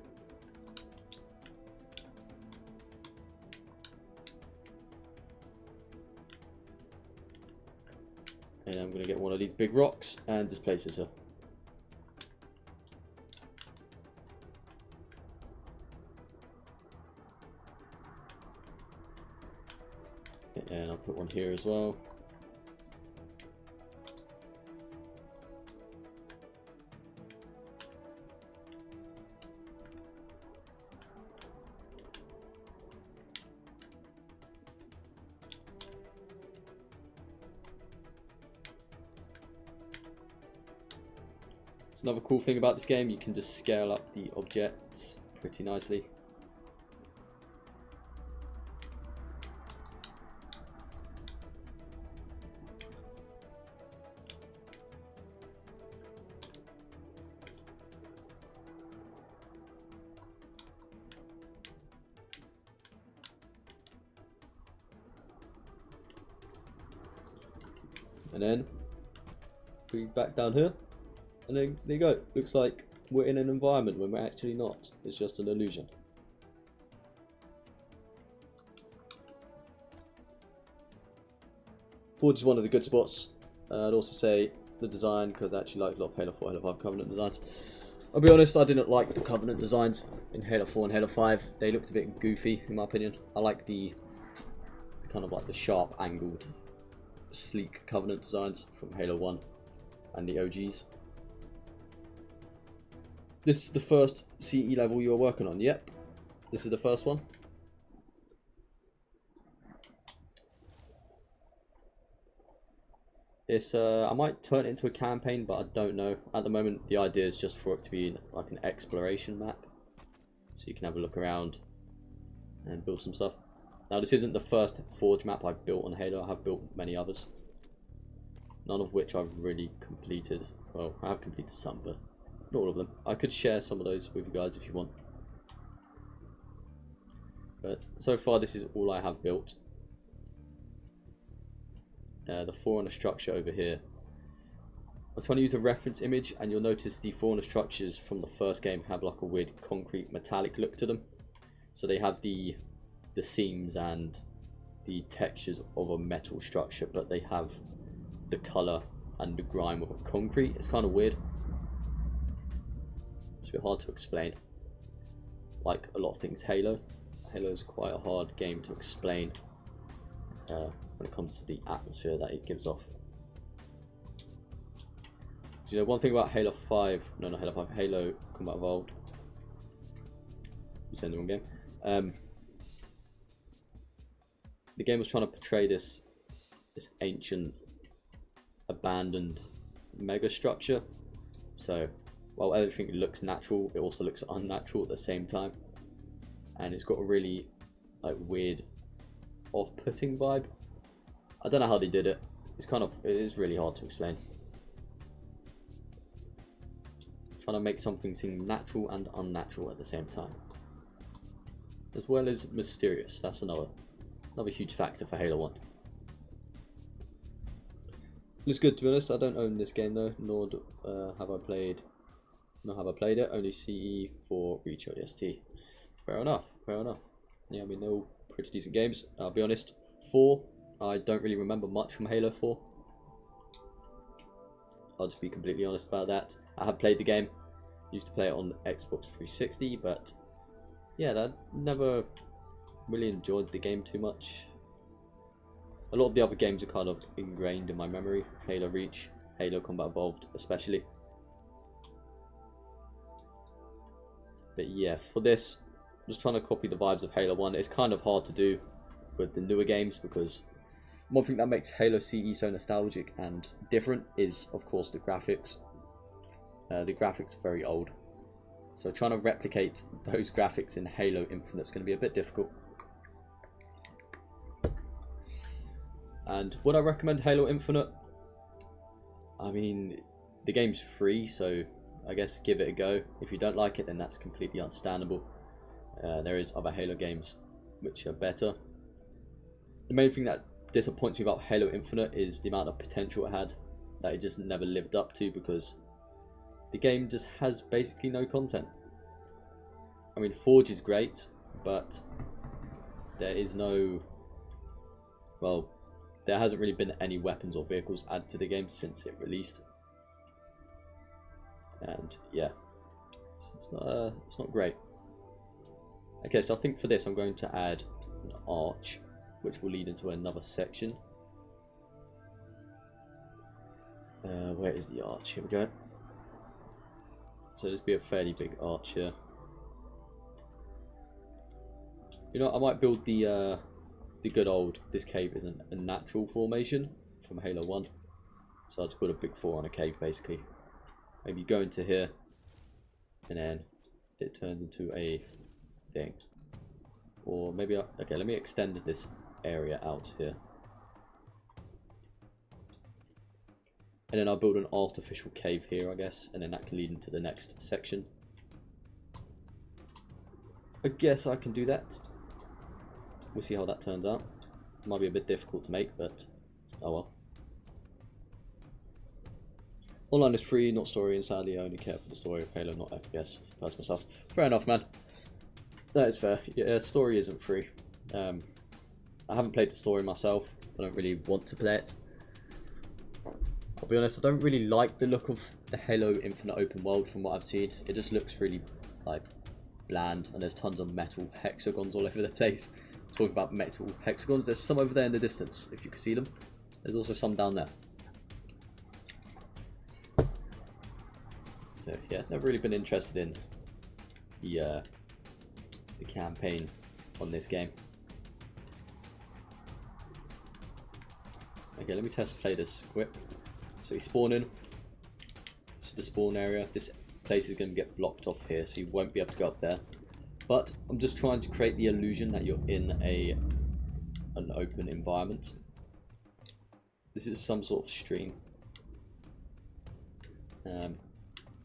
And I'm going to get one of these big rocks and just place this here. And I'll put one here as well. So another cool thing about this game, you can just scale up the objects pretty nicely. And then we back down here, and then there you go. Looks like we're in an environment when we're actually not. It's just an illusion. Forge is one of the good spots. I'd also say the design, because I actually like a lot of Halo 4, Halo 5 Covenant designs. I'll be honest, I didn't like the Covenant designs in Halo 4 and Halo 5. They looked a bit goofy, in my opinion. I like the kind of like the sharp, angled, sleek Covenant designs from Halo 1 and the OGs. This is the first CE level you're working on. Yep, this is the first one. It's I might turn it into a campaign, but I don't know. At the moment, the idea is just for it to be like an exploration map, so you can have a look around and build some stuff. Now, this isn't the first Forge map I've built on Halo. I have built many others, none of which I've really completed. Well, I have completed some, but not all of them. I could share some of those with you guys if you want. But so far, this is all I have built. The Forerunner structure over here. I'm trying to use a reference image, and you'll notice the Forerunner structures from the first game have like a weird concrete metallic look to them. So they have the seams and the textures of a metal structure, but they have the colour and the grime of a concrete. It's kind of weird. It's a bit hard to explain. Like a lot of things Halo is quite a hard game to explain when it comes to the atmosphere that it gives off. Do you know one thing about Halo 5? No, not Halo 5. Halo Combat Evolved. You said the wrong game. The game was trying to portray this ancient, abandoned mega structure. So, while everything looks natural, it also looks unnatural at the same time, and it's got a really like weird, off-putting vibe. I don't know how they did it. It is really hard to explain. Trying to make something seem natural and unnatural at the same time, as well as mysterious. That's another huge factor for Halo 1. It's good, to be honest. I don't own this game though, nor have I played it. Only CE for Reach ODST. Fair enough. Yeah, I mean, they're all pretty decent games. I'll be honest. 4, I don't really remember much from Halo 4. I'll just be completely honest about that. I have played the game. Used to play it on Xbox 360, but yeah, I never really enjoyed the game too much. A lot of the other games are kind of ingrained in my memory. Halo Reach, Halo Combat Evolved especially. But yeah, for this, I'm just trying to copy the vibes of Halo 1. It's kind of hard to do with the newer games, because one thing that makes Halo CE so nostalgic and different is, of course, the graphics. The graphics are very old, so trying to replicate those graphics in Halo Infinite is going to be a bit difficult. And would I recommend Halo Infinite? I mean, the game's free, so I guess give it a go. If you don't like it, then that's completely understandable. There is other Halo games which are better. The main thing that disappoints me about Halo Infinite is the amount of potential it had that it just never lived up to, because the game just has basically no content. I mean, Forge is great, but there is no... well, there hasn't really been any weapons or vehicles added to the game since it released. And yeah, it's not great. Okay, so I think for this I'm going to add an arch, which will lead into another section. Where is the arch? Here we go. So there's be a fairly big arch here. You know, I might build the good old, this cave isn't a natural formation from Halo 1. So I'll just put a big Forerunner cave basically. Maybe go into here, and then it turns into a thing. Or maybe, okay, let me extend this area out here. And then I'll build an artificial cave here, I guess, and then that can lead into the next section. I guess I can do that. We'll see how that turns out. It might be a bit difficult to make, but oh well. Online is free, not story, and sadly I only care for the story of Halo, not FPS. That's myself. Fair enough, man. That is fair. Yeah, story isn't free. I haven't played the story myself. I don't really want to play it. I'll be honest, I don't really like the look of the Halo Infinite open world from what I've seen. It just looks really, like, bland, and there's tons of metal hexagons all over the place. Talking about metal hexagons, there's some over there in the distance, if you can see them. There's also some down there. So yeah, never really been interested in the campaign on this game. Okay, let me test play this quick. So you spawn in. This is the spawn area. This place is going to get blocked off here, so you won't be able to go up there. But I'm just trying to create the illusion that you're in an open environment. This is some sort of stream.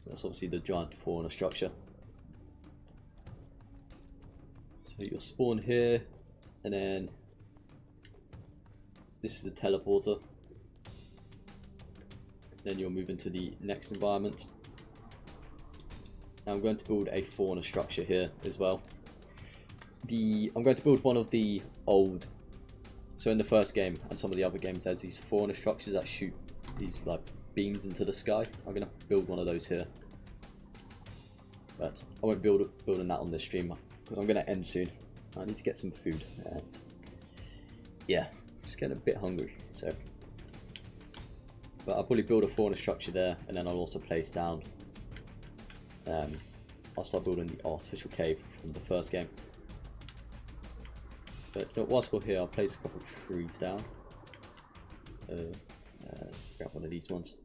That's obviously the giant fauna structure. So you'll spawn here, and then this is a teleporter. Then you'll move into the next environment. Now I'm going to build a fauna structure here as well. I'm going to build one of the old, so in the first game and some of the other games there's these fauna structures that shoot these like beams into the sky. I'm going to build one of those here. But I won't be building that on this stream because I'm going to end soon. I need to get some food. Yeah, just getting a bit hungry. So, but I'll probably build a fauna structure there, and then I'll also place down. I'll start building the artificial cave from the first game. But whilst we're here, I'll place a couple of trees down. Grab one of these ones.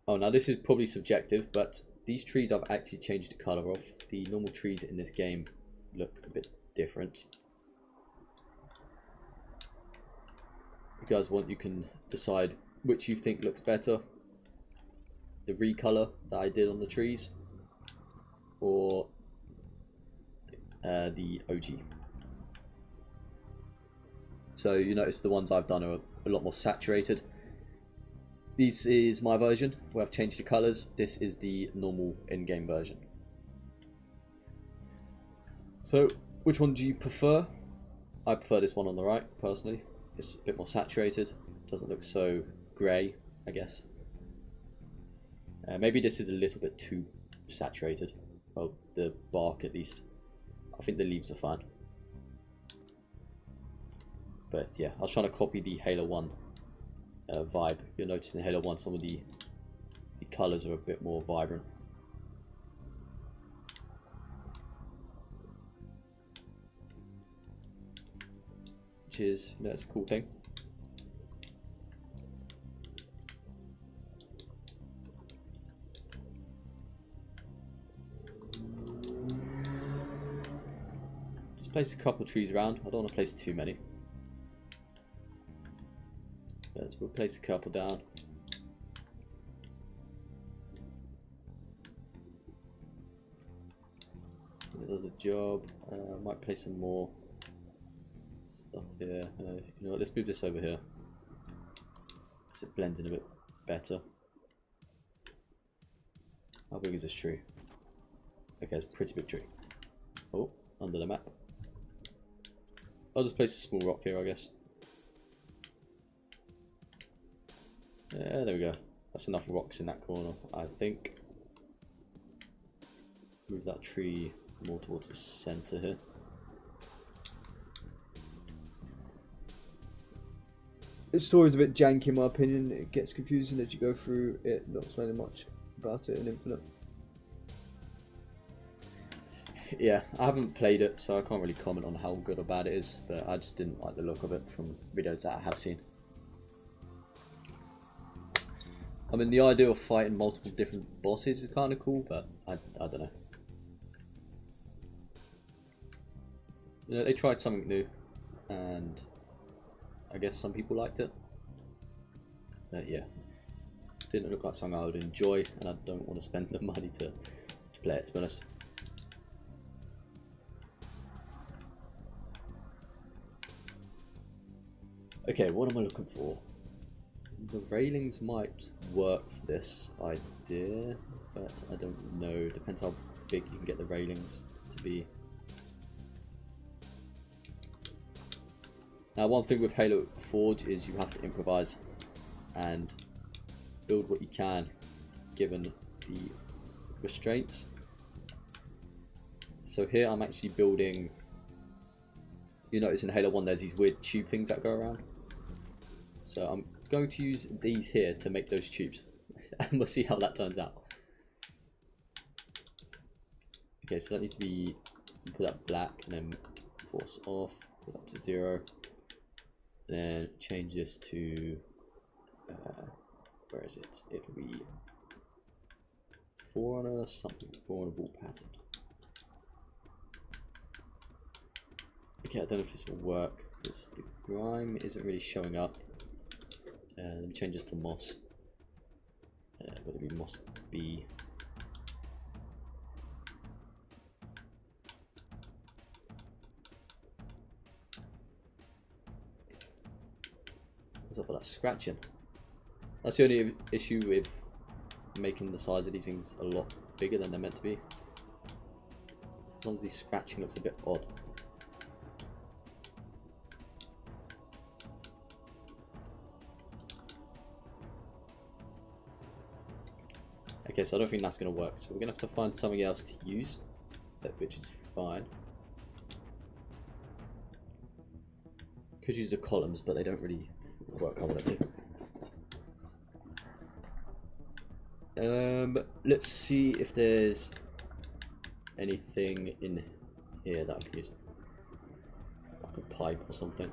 Oh, now this is probably subjective, but these trees I've actually changed the colour of. The normal trees in this game look a bit different. If you guys want, you can decide which you think looks better. The recolor that I did on the trees, or the OG. So you notice the ones I've done are a lot more saturated. This is my version where I've changed the colours. This is the normal in-game version. So which one do you prefer? I prefer this one on the right, personally. It's a bit more saturated. Doesn't look so grey, I guess. Maybe this is a little bit too saturated. Well, the bark at least. I think the leaves are fine. But yeah, I was trying to copy the Halo 1 vibe. You'll notice in Halo 1 some of the colours are a bit more vibrant. Which is, you know, it's a cool thing. Just place a couple trees around. I don't want to place too many. So we'll place a couple down. It does a job. Might place some more stuff here. You know what, let's move this over here so it blends in a bit better. How big is this tree? Okay, it's a pretty big tree. Oh, under the map. I'll just place a small rock here, I guess. Yeah, there we go. That's enough rocks in that corner, I think. Move that tree more towards the centre here. The story's a bit janky in my opinion. It gets confusing as you go through it, not explaining much about it in Infinite. Yeah, I haven't played it, so I can't really comment on how good or bad it is, but I just didn't like the look of it from videos that I have seen. I mean, the idea of fighting multiple different bosses is kind of cool, but I don't know. You know, they tried something new, and I guess some people liked it. But yeah, didn't look like something I would enjoy, and I don't want to spend the money to play it, to be honest. Okay, what am I looking for? The railings might work for this idea, but I don't know. Depends how big you can get the railings to be. Now, one thing with Halo Forge is you have to improvise and build what you can given the restraints. So here I'm actually building, you notice in Halo 1 there's these weird tube things that go around. So I'm going to use these here to make those tubes and we'll see how that turns out. Okay, so that needs to be, put that black and then force off, put that to 0. Then change this to, where is it? It'll be Forerunner something, Forerunner ball pattern. Okay, I don't know if this will work because the grime isn't really showing up. Let me change this to moss. Would it be moss B? What's up with that scratching? That's the only issue with making the size of these things a lot bigger than they're meant to be. Sometimes the scratching looks a bit odd. Okay, so I don't think that's going to work. So we're going to have to find something else to use, which is fine. Could use the columns, but they don't really work how I want it to. Let's see if there's anything in here that I can use, like a pipe or something.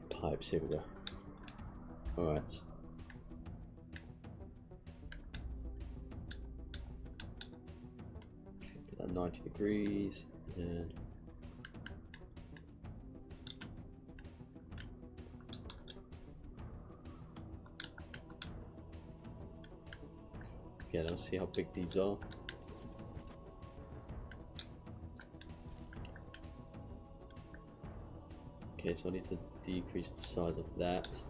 Pipes, here we go. Alright. Put that 90 degrees, and okay, let's see how big these are. Okay, so I need to decrease the size of that.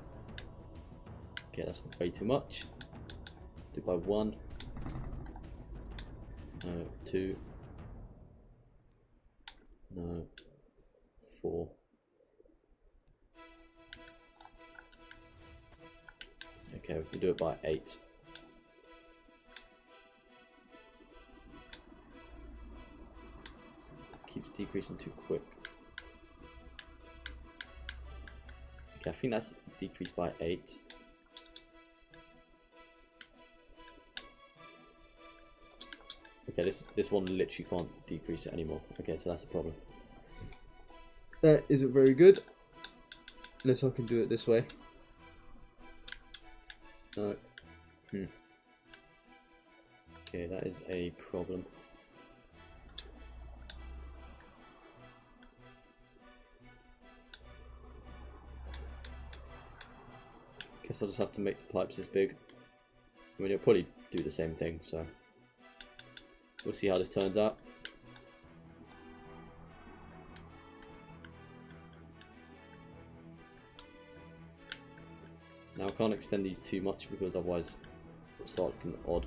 Okay, that's way too much. Do it by 1. No, 2. No, 4. Okay, we can do it by 8. So it keeps decreasing too quick. Okay, I think that's decreased by 8. Okay, this one literally can't decrease it anymore. Okay, so that's a problem. That isn't very good. Unless I can do it this way. No. Okay, that is a problem. Guess I'll just have to make the pipes this big. I mean, it'll probably do the same thing, so we'll see how this turns out. Now I can't extend these too much because otherwise it'll start looking odd.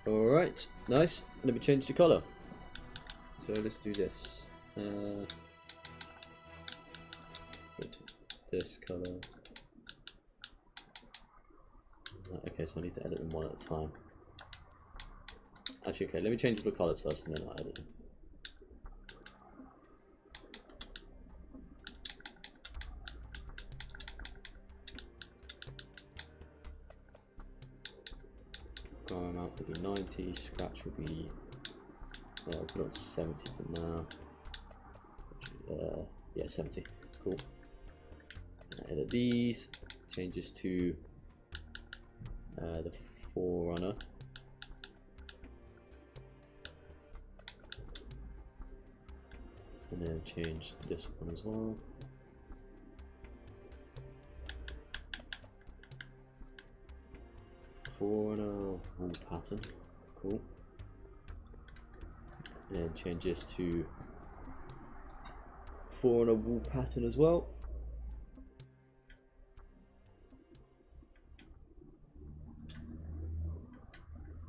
Alright, nice. Let me change the colour. So let's do this. Go to this colour. Okay, so I need to edit them one at a time. Actually, okay, let me change the colours first and then I'll edit them. Grime out would be 90, scratch would be, I'll put it on 70 for now. Yeah, 70, cool. Edit these, changes to the Forerunner. And then change this one as well. fauna wall pattern. Cool. And change this to fauna wall pattern as well.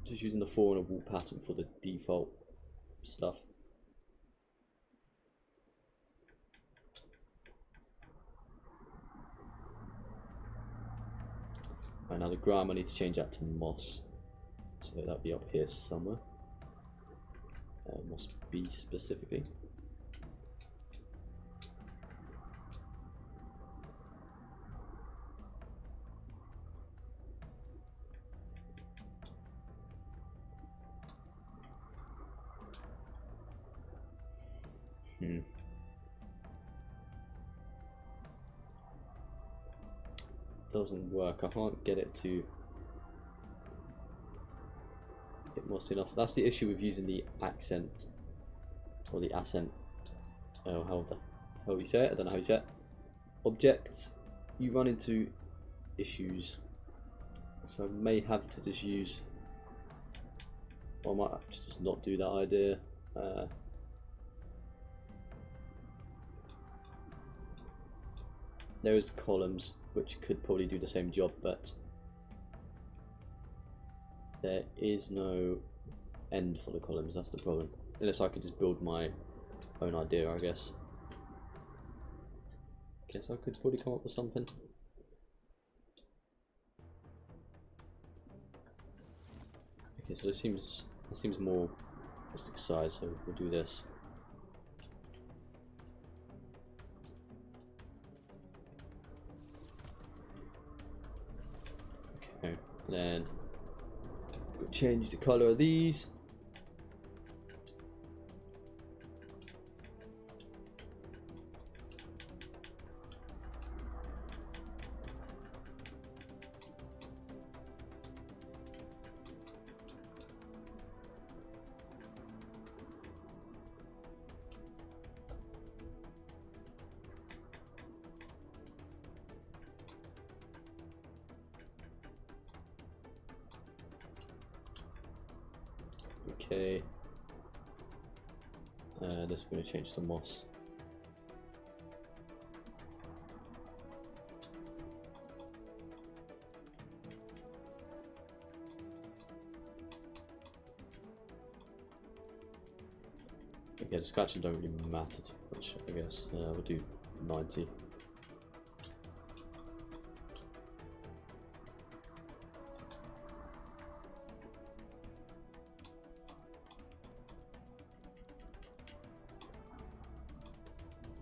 Just using the fauna wall pattern for the default stuff. Right, now the grime I need to change that to moss, so that'll be up here somewhere. Moss B specifically. Doesn't work. I can't get it to get mossy enough. That's the issue with using the accent or the accent. Oh, how the hell you say it? I don't know how you say it. Objects. You run into issues, so I may have to just use. Or I might have to just not do that idea. There is columns which could probably do the same job, but there is no end for the columns. That's the problem. Unless I could just build my own idea, I guess. Guess I could probably come up with something. Okay, so this seems more realistic size, so we'll do this. Okay, then we'll change the color of these. Okay, this is going to change to moss. Okay, the scratches don't really matter too much, I guess. We'll do 90.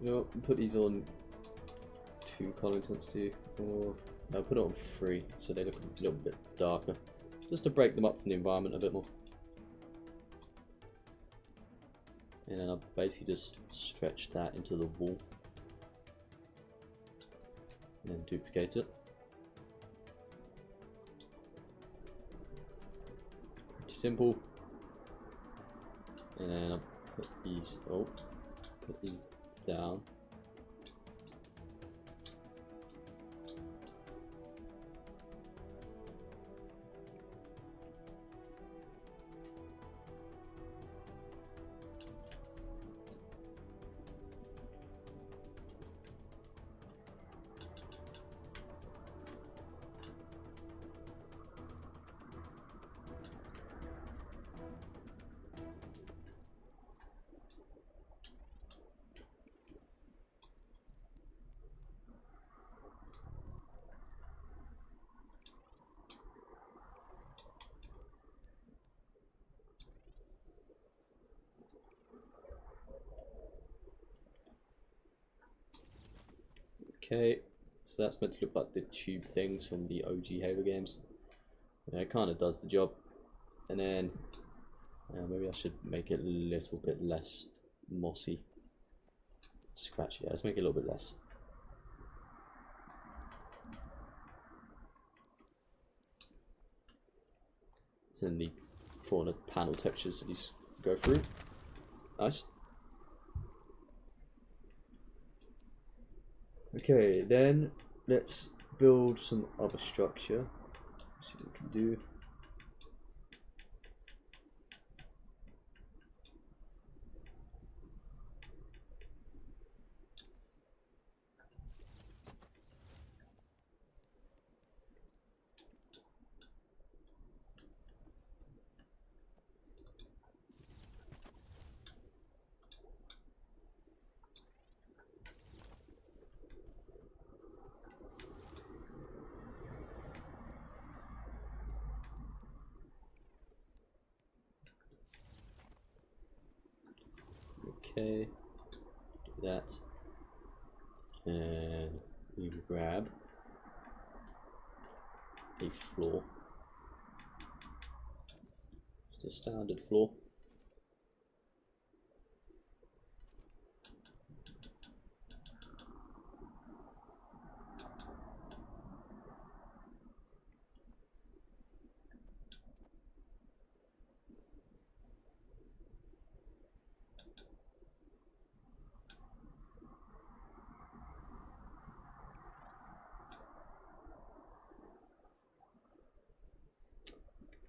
You know, put these on 2 color intensity, or no, put it on 3 so they look a little bit darker, just to break them up from the environment a bit more. And then I'll basically just stretch that into the wall and then duplicate it. Pretty simple. And then I'll put these down. Okay, so that's meant to look like the tube things from the OG Halo games. Yeah, it kind of does the job. And then maybe I should make it a little bit less mossy, scratchy. Yeah, let's make it a little bit less. So then the fauna panel textures at least go through. Nice. Okay, then let's build some other structure. See what we can do. Okay, do that, and we grab a floor, just a standard floor.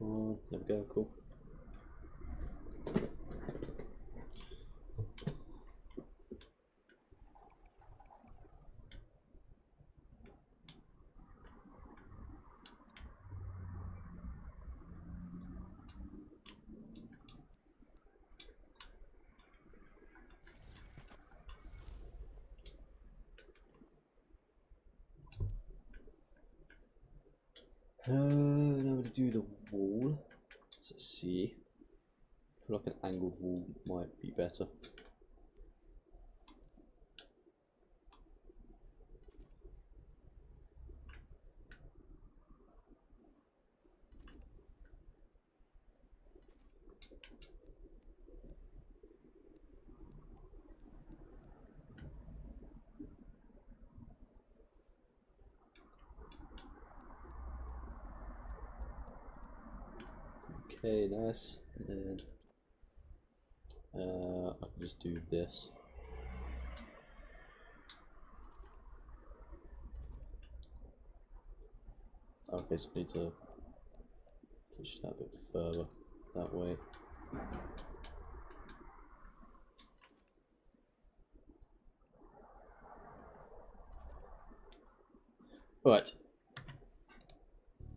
Oh, there we go, cool. Now to do the wall. Let's see. I feel like an angled wall might be better. Okay, nice. And then I can just do this. I basically need to push that a bit further that way. Alright.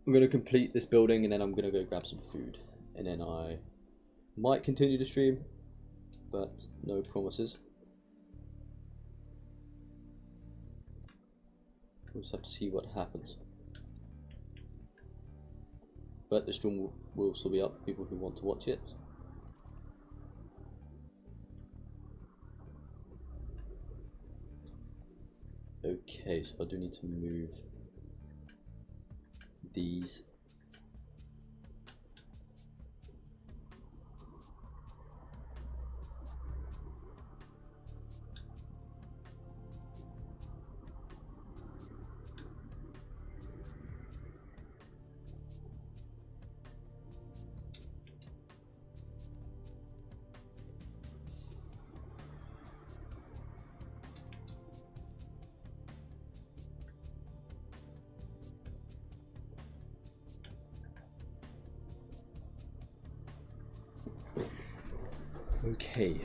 I'm going to complete this building and then I'm going to go grab some food. And then I might continue the stream, but no promises. We'll just have to see what happens. But the stream will still be up for people who want to watch it. Okay, so I do need to move these. Okay.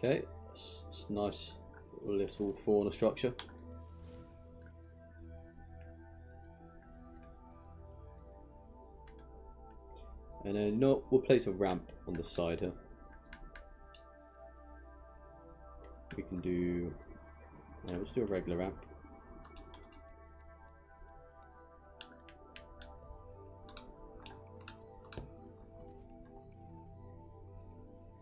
Okay, that's a nice little fauna structure. And then no, we'll place a ramp on the side here. We can do, yeah, let's do a regular ramp.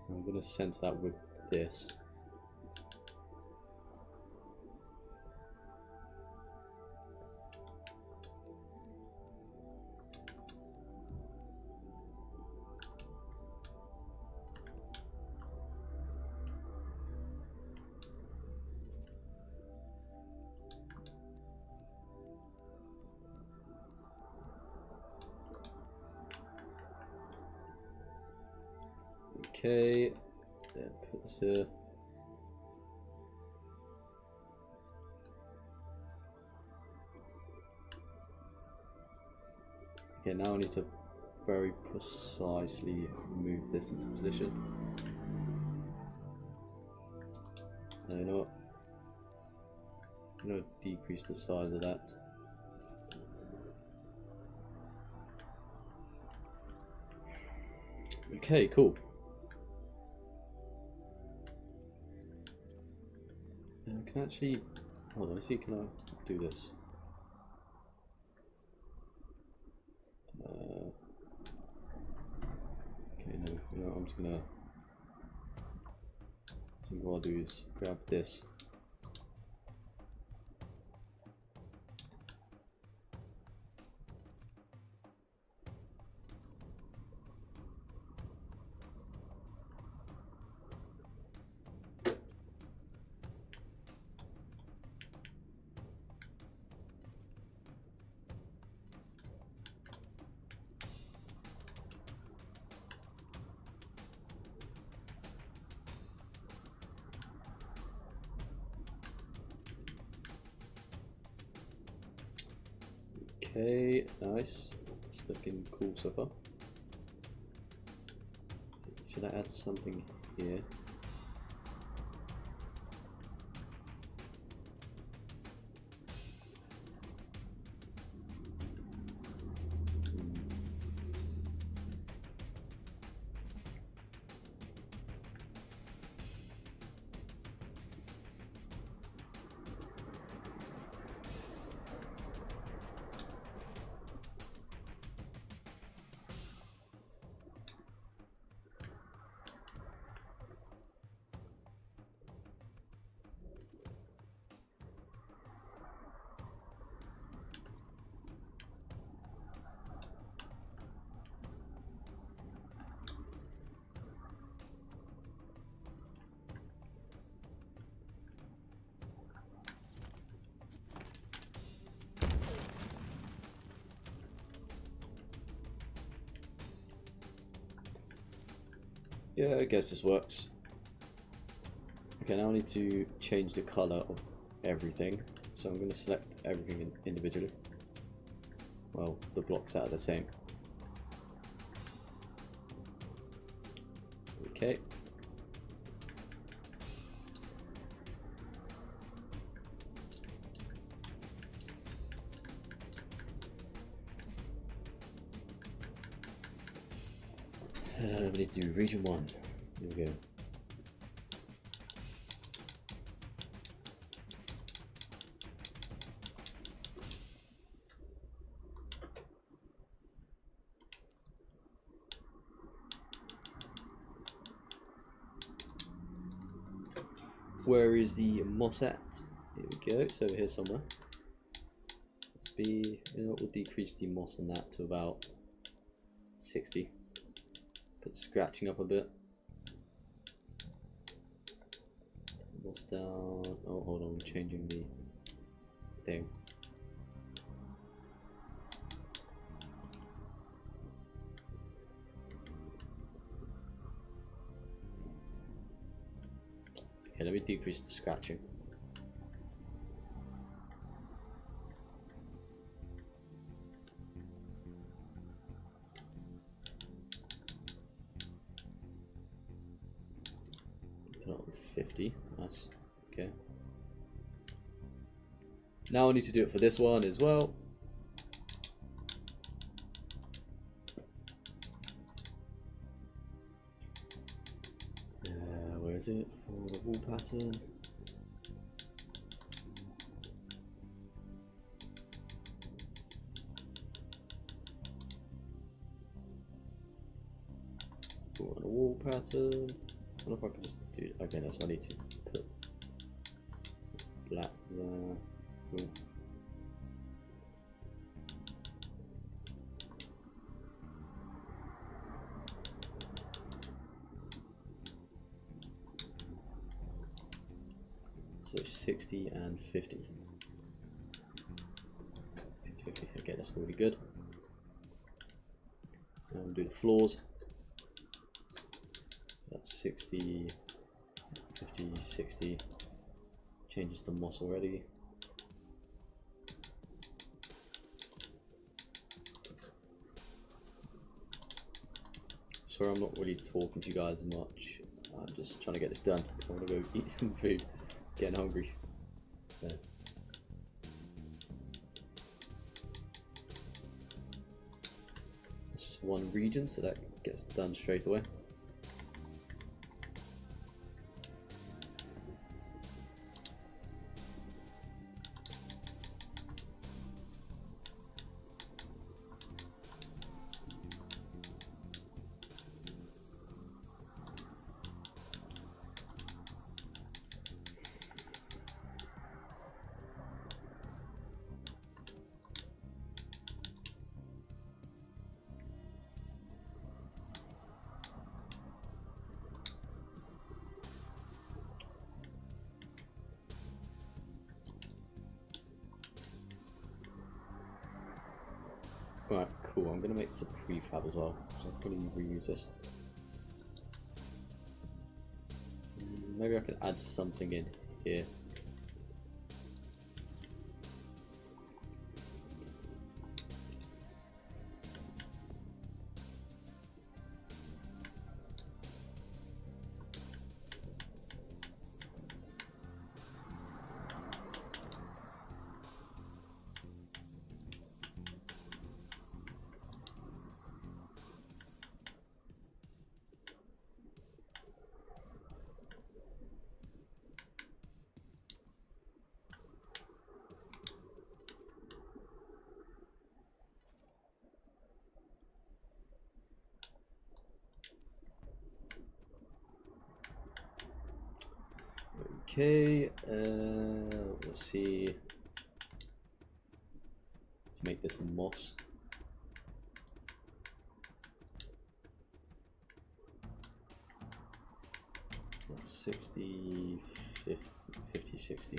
I'm going to center that with this. Okay, then put this here. Okay, now I need to very precisely move this into position. You know what? I'm going to decrease the size of that. Okay, cool. I can actually, hold on, let's see, can I do this? Okay, no, you know, I'm just gonna, I think what I'll do is grab this. Okay, nice. It's looking cool so far. Should I add something here? Yeah, I guess this works. Okay, now I need to change the color of everything. So I'm going to select everything individually. Well, the blocks that are the same. Okay. We need to do region 1. Here we go. Where is the moss at? Here we go, it's over here somewhere. Let's be, you know, we'll decrease the moss on that to about 60. Put the scratching up a bit. Moss down. Oh, hold on, I'm changing the thing. Okay, let me decrease the scratching. Put it on 50. Nice. Okay. Now I need to do it for this one as well. Where is it for the wall pattern? On a wall pattern. I wonder if I can just do. Okay, no, so I need to put black there. Cool. So 60 and 50. 60, 50. Okay, that's really good. Now we'll do the floors. That's 60, 50, 60. Changes to moss already. Sorry, I'm not really talking to you guys much. I'm just trying to get this done because I want to go eat some food. Getting hungry. So. That's just one region, so that gets done straight away. Right, cool. I'm going to make this a prefab as well, so I'll probably reuse this. Maybe I can add something in here. Okay, let's see. Let's make this moss. That's 60, 50, 60.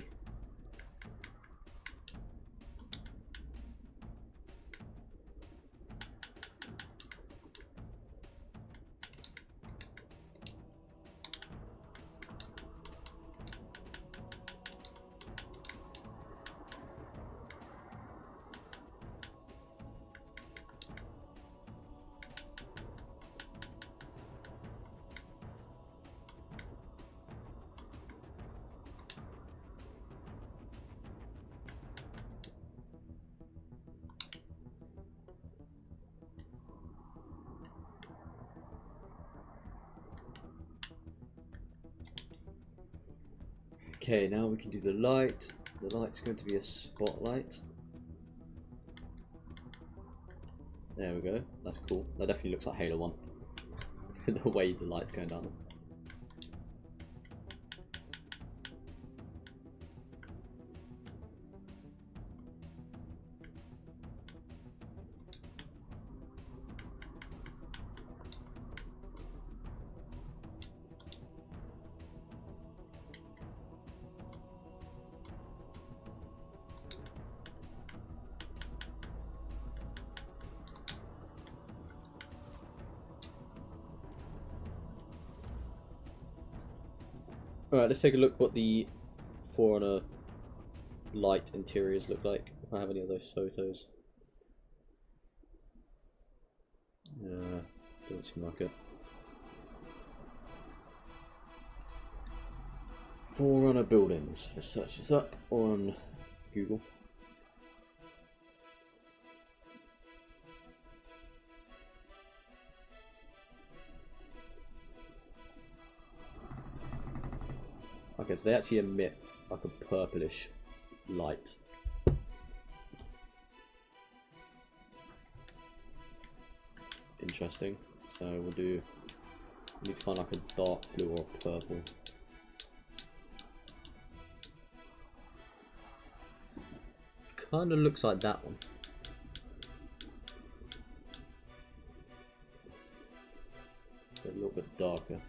Okay, now we can do the light. The light's going to be a spotlight. There we go. That's cool. That definitely looks like Halo 1. The way the light's going down there. Alright, let's take a look what the Forerunner light interiors look like, if I have any of those photos. Don't seem like it. Forerunner buildings. Let's search this up on Google. Okay, so they actually emit like a purplish light. Interesting. So we'll do. We need to find like a dark blue or purple. Kind of looks like that one. A little bit darker.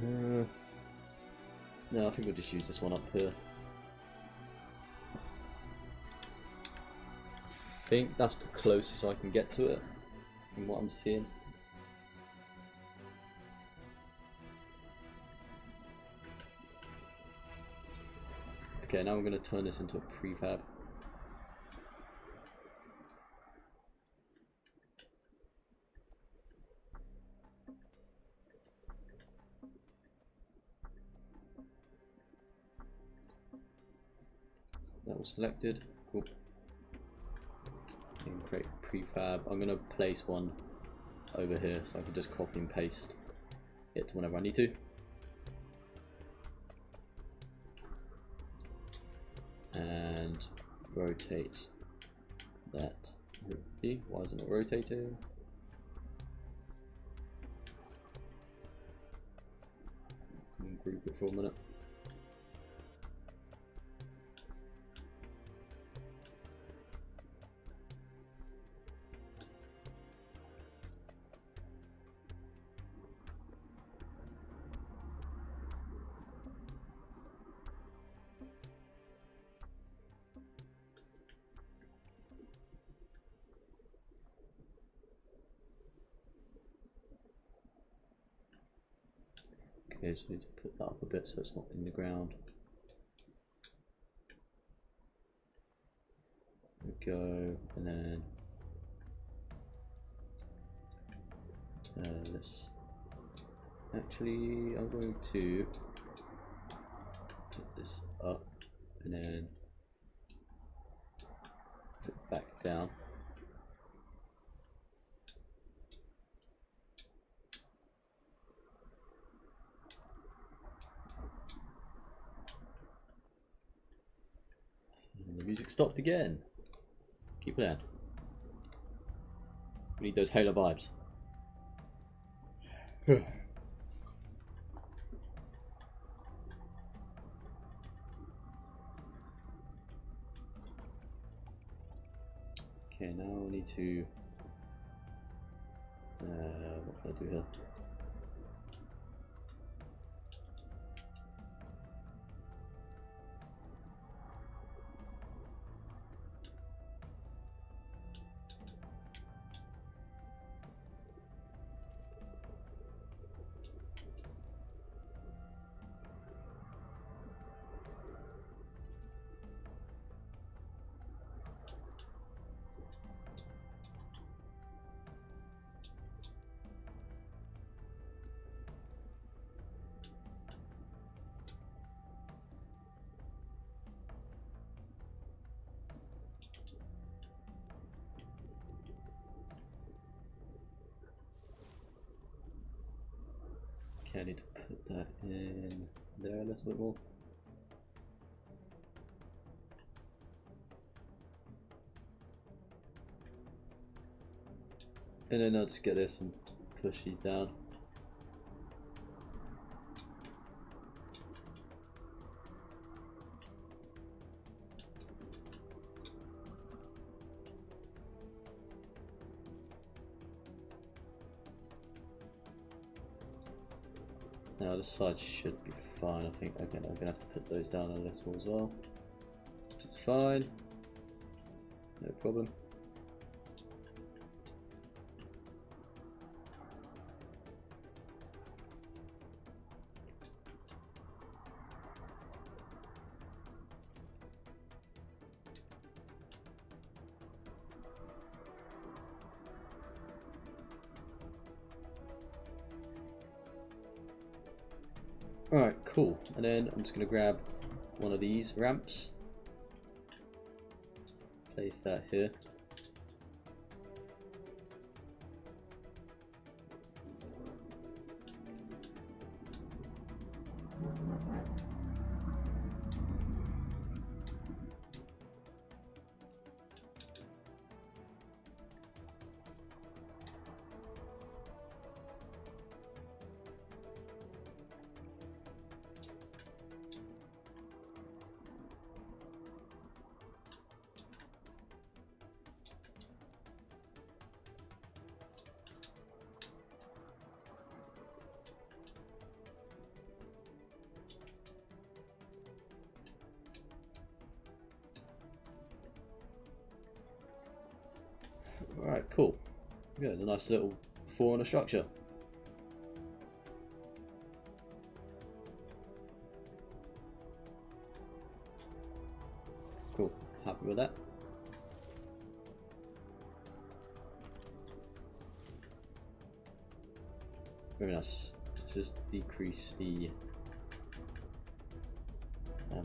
No, I think we'll just use this one up here. I think that's the closest I can get to it from what I'm seeing. Okay, now we're going to turn this into a prefab. That was selected. Cool. And create prefab. I'm going to place one over here so I can just copy and paste it whenever I need to. And rotate that. Why is it not rotating? Group it for a minute. Okay, so we need to put that up a bit so it's not in the ground. There we go, and then this. Actually, I'm going to put this up and then put it back down. And the music stopped again. Keep playing. We need those Halo vibes. Okay, now we need to. What can I do here? Okay, I need to put that in there a little bit more. And then I'll just get this and push these down. Now this side should be fine, I think. Again, I'm gonna have to put those down a little as well, which is fine, no problem. Alright, cool. And then I'm just going to grab one of these ramps, place that here. Alright, cool. Yeah, there's a nice little four-corner structure. Cool. Happy with that. Very nice. Let's just decrease the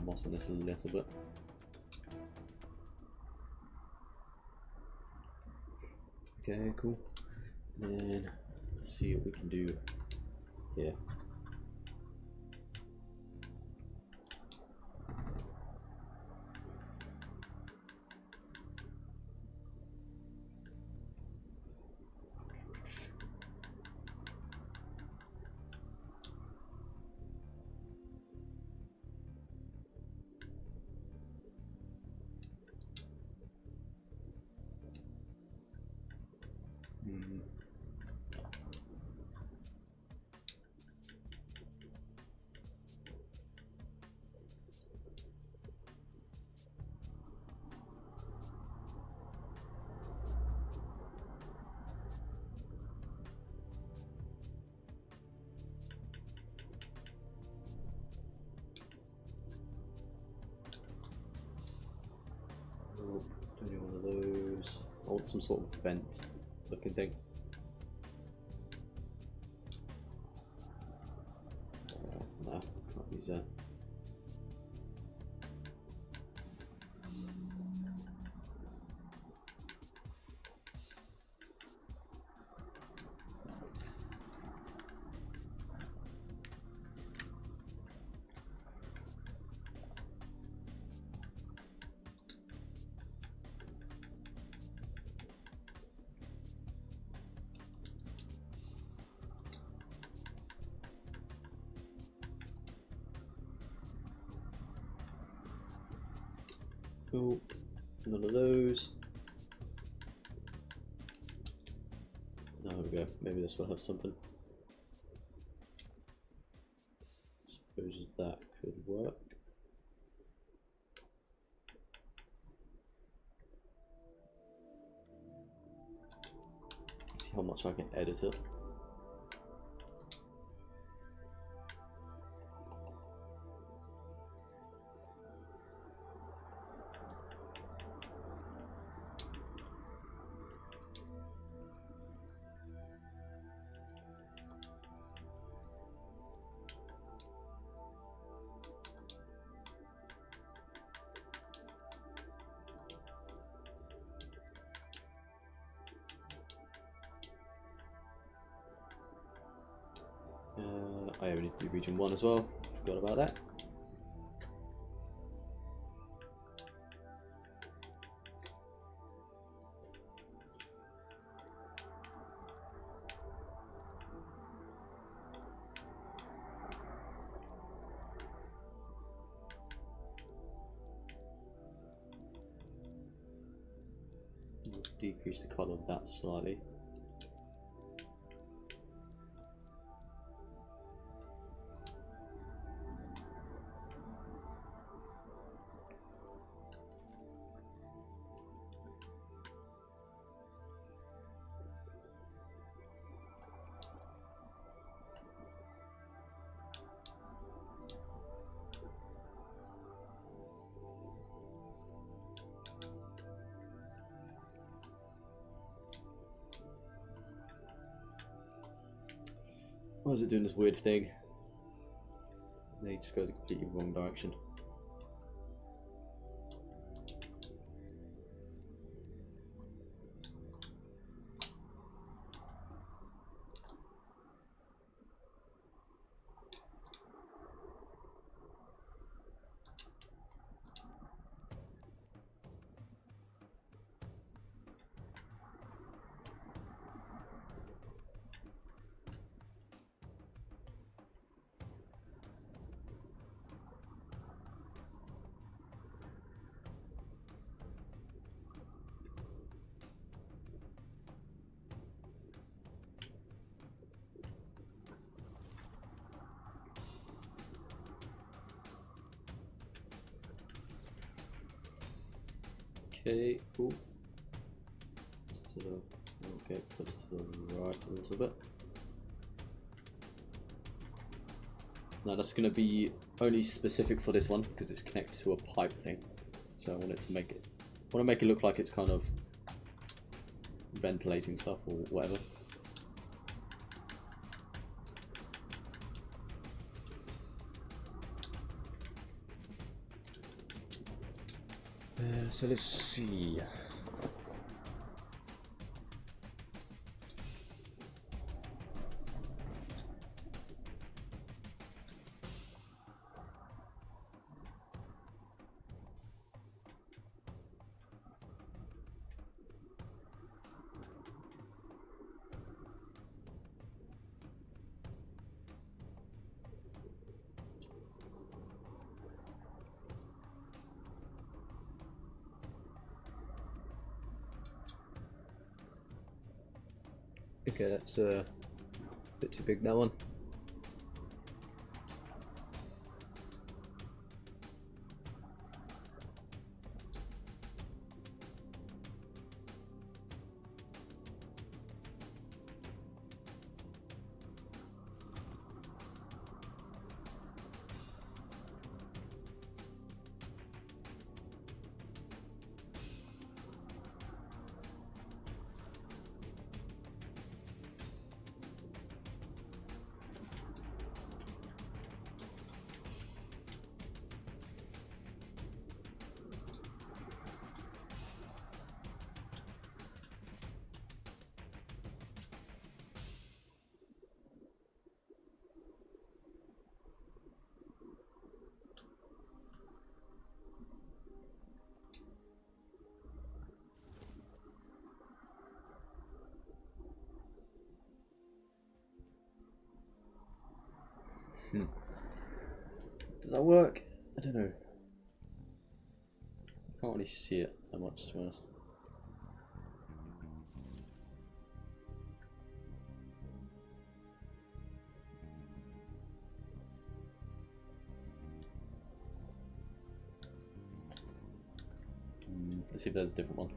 moss on this a little bit. Okay, cool. And then let's see what we can do here. Don't need one of those. I want some sort of vent looking thing. No, can't use that. Cool. None of those. Now there we go. Maybe this will have something. Suppose that could work. See how much I can edit it. I only do region 1 as well, forgot about that. We'll decrease the colour of that slightly. Why is it doing this weird thing? They just go the completely wrong direction. Okay, cool. Okay, put it to the right a little bit. Now that's going to be only specific for this one because it's connected to a pipe thing. So I want it to make it, look like it's kind of ventilating stuff or whatever. So let's see. Okay, that's a bit too big, that one. Does that work? I don't know. I can't really see it that much, to be honest. Let's see if there's a different one.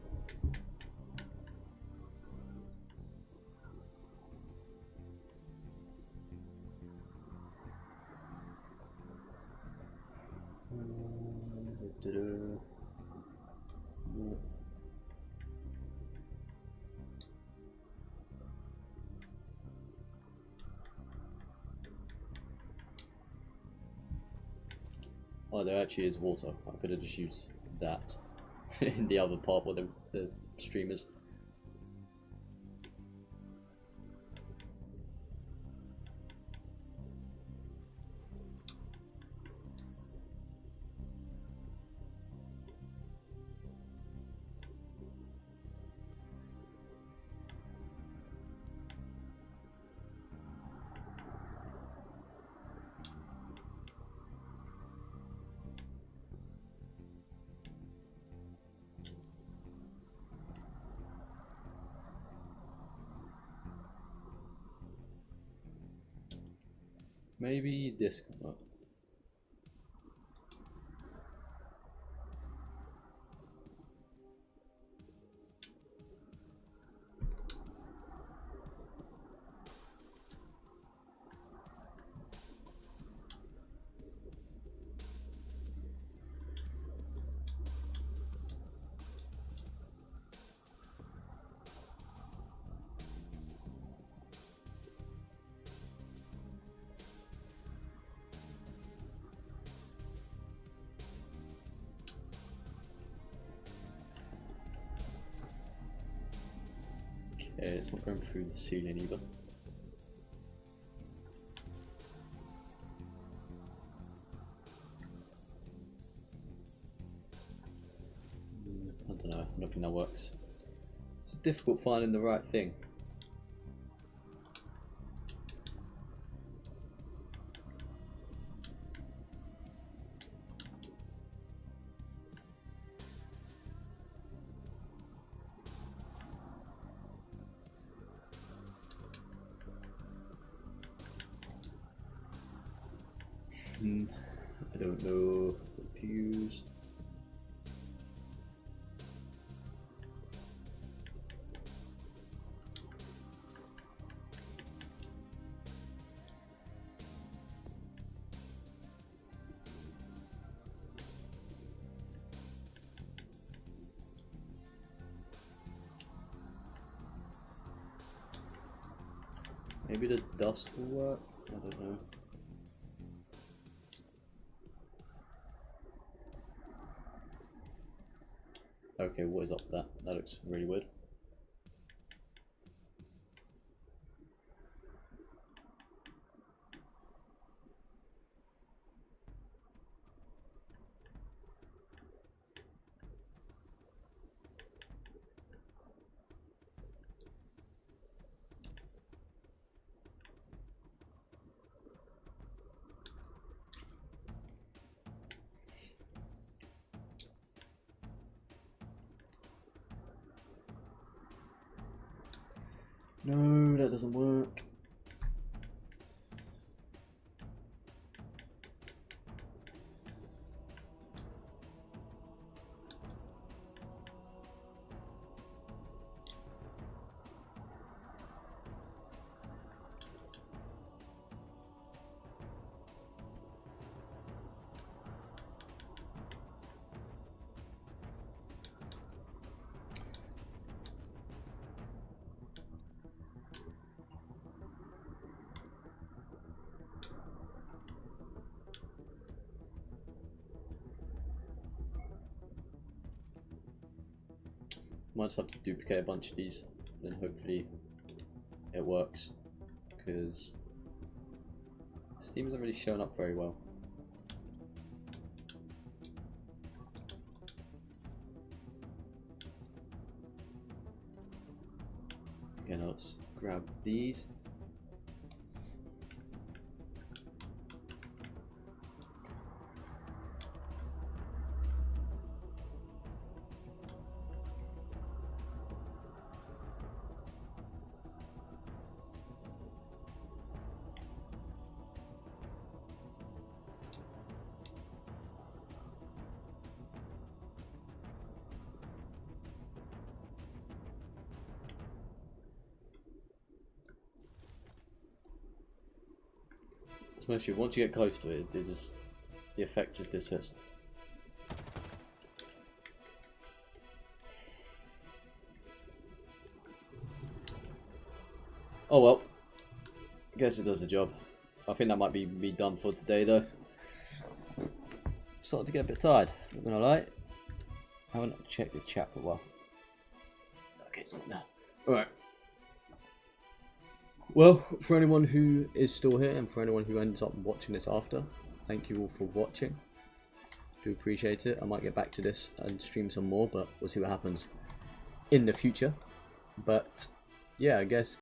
Oh, there actually is water. I could have just used that in the other part where the stream is. Maybe this can work. Okay, it's not going through the ceiling either. I don't know, I don't think that works. It's difficult finding the right thing. I don't know what to use. Maybe the dust will work? I don't know. Okay, what is up with that? That looks really weird. No, that doesn't work. Might just have to duplicate a bunch of these, then hopefully it works, because Steam isn't really showing up very well. Okay, now let's grab these. Especially once you get close to it, the effect just disappears. Oh well, guess it does the job. I think that might be me done for today though. Starting to get a bit tired, not gonna lie. I haven't checked the chat for a while. Okay, it's not now. Alright. Well, for anyone who is still here and for anyone who ends up watching this after, thank you all for watching. Do appreciate it. I might get back to this and stream some more, but we'll see what happens in the future. But yeah, I guess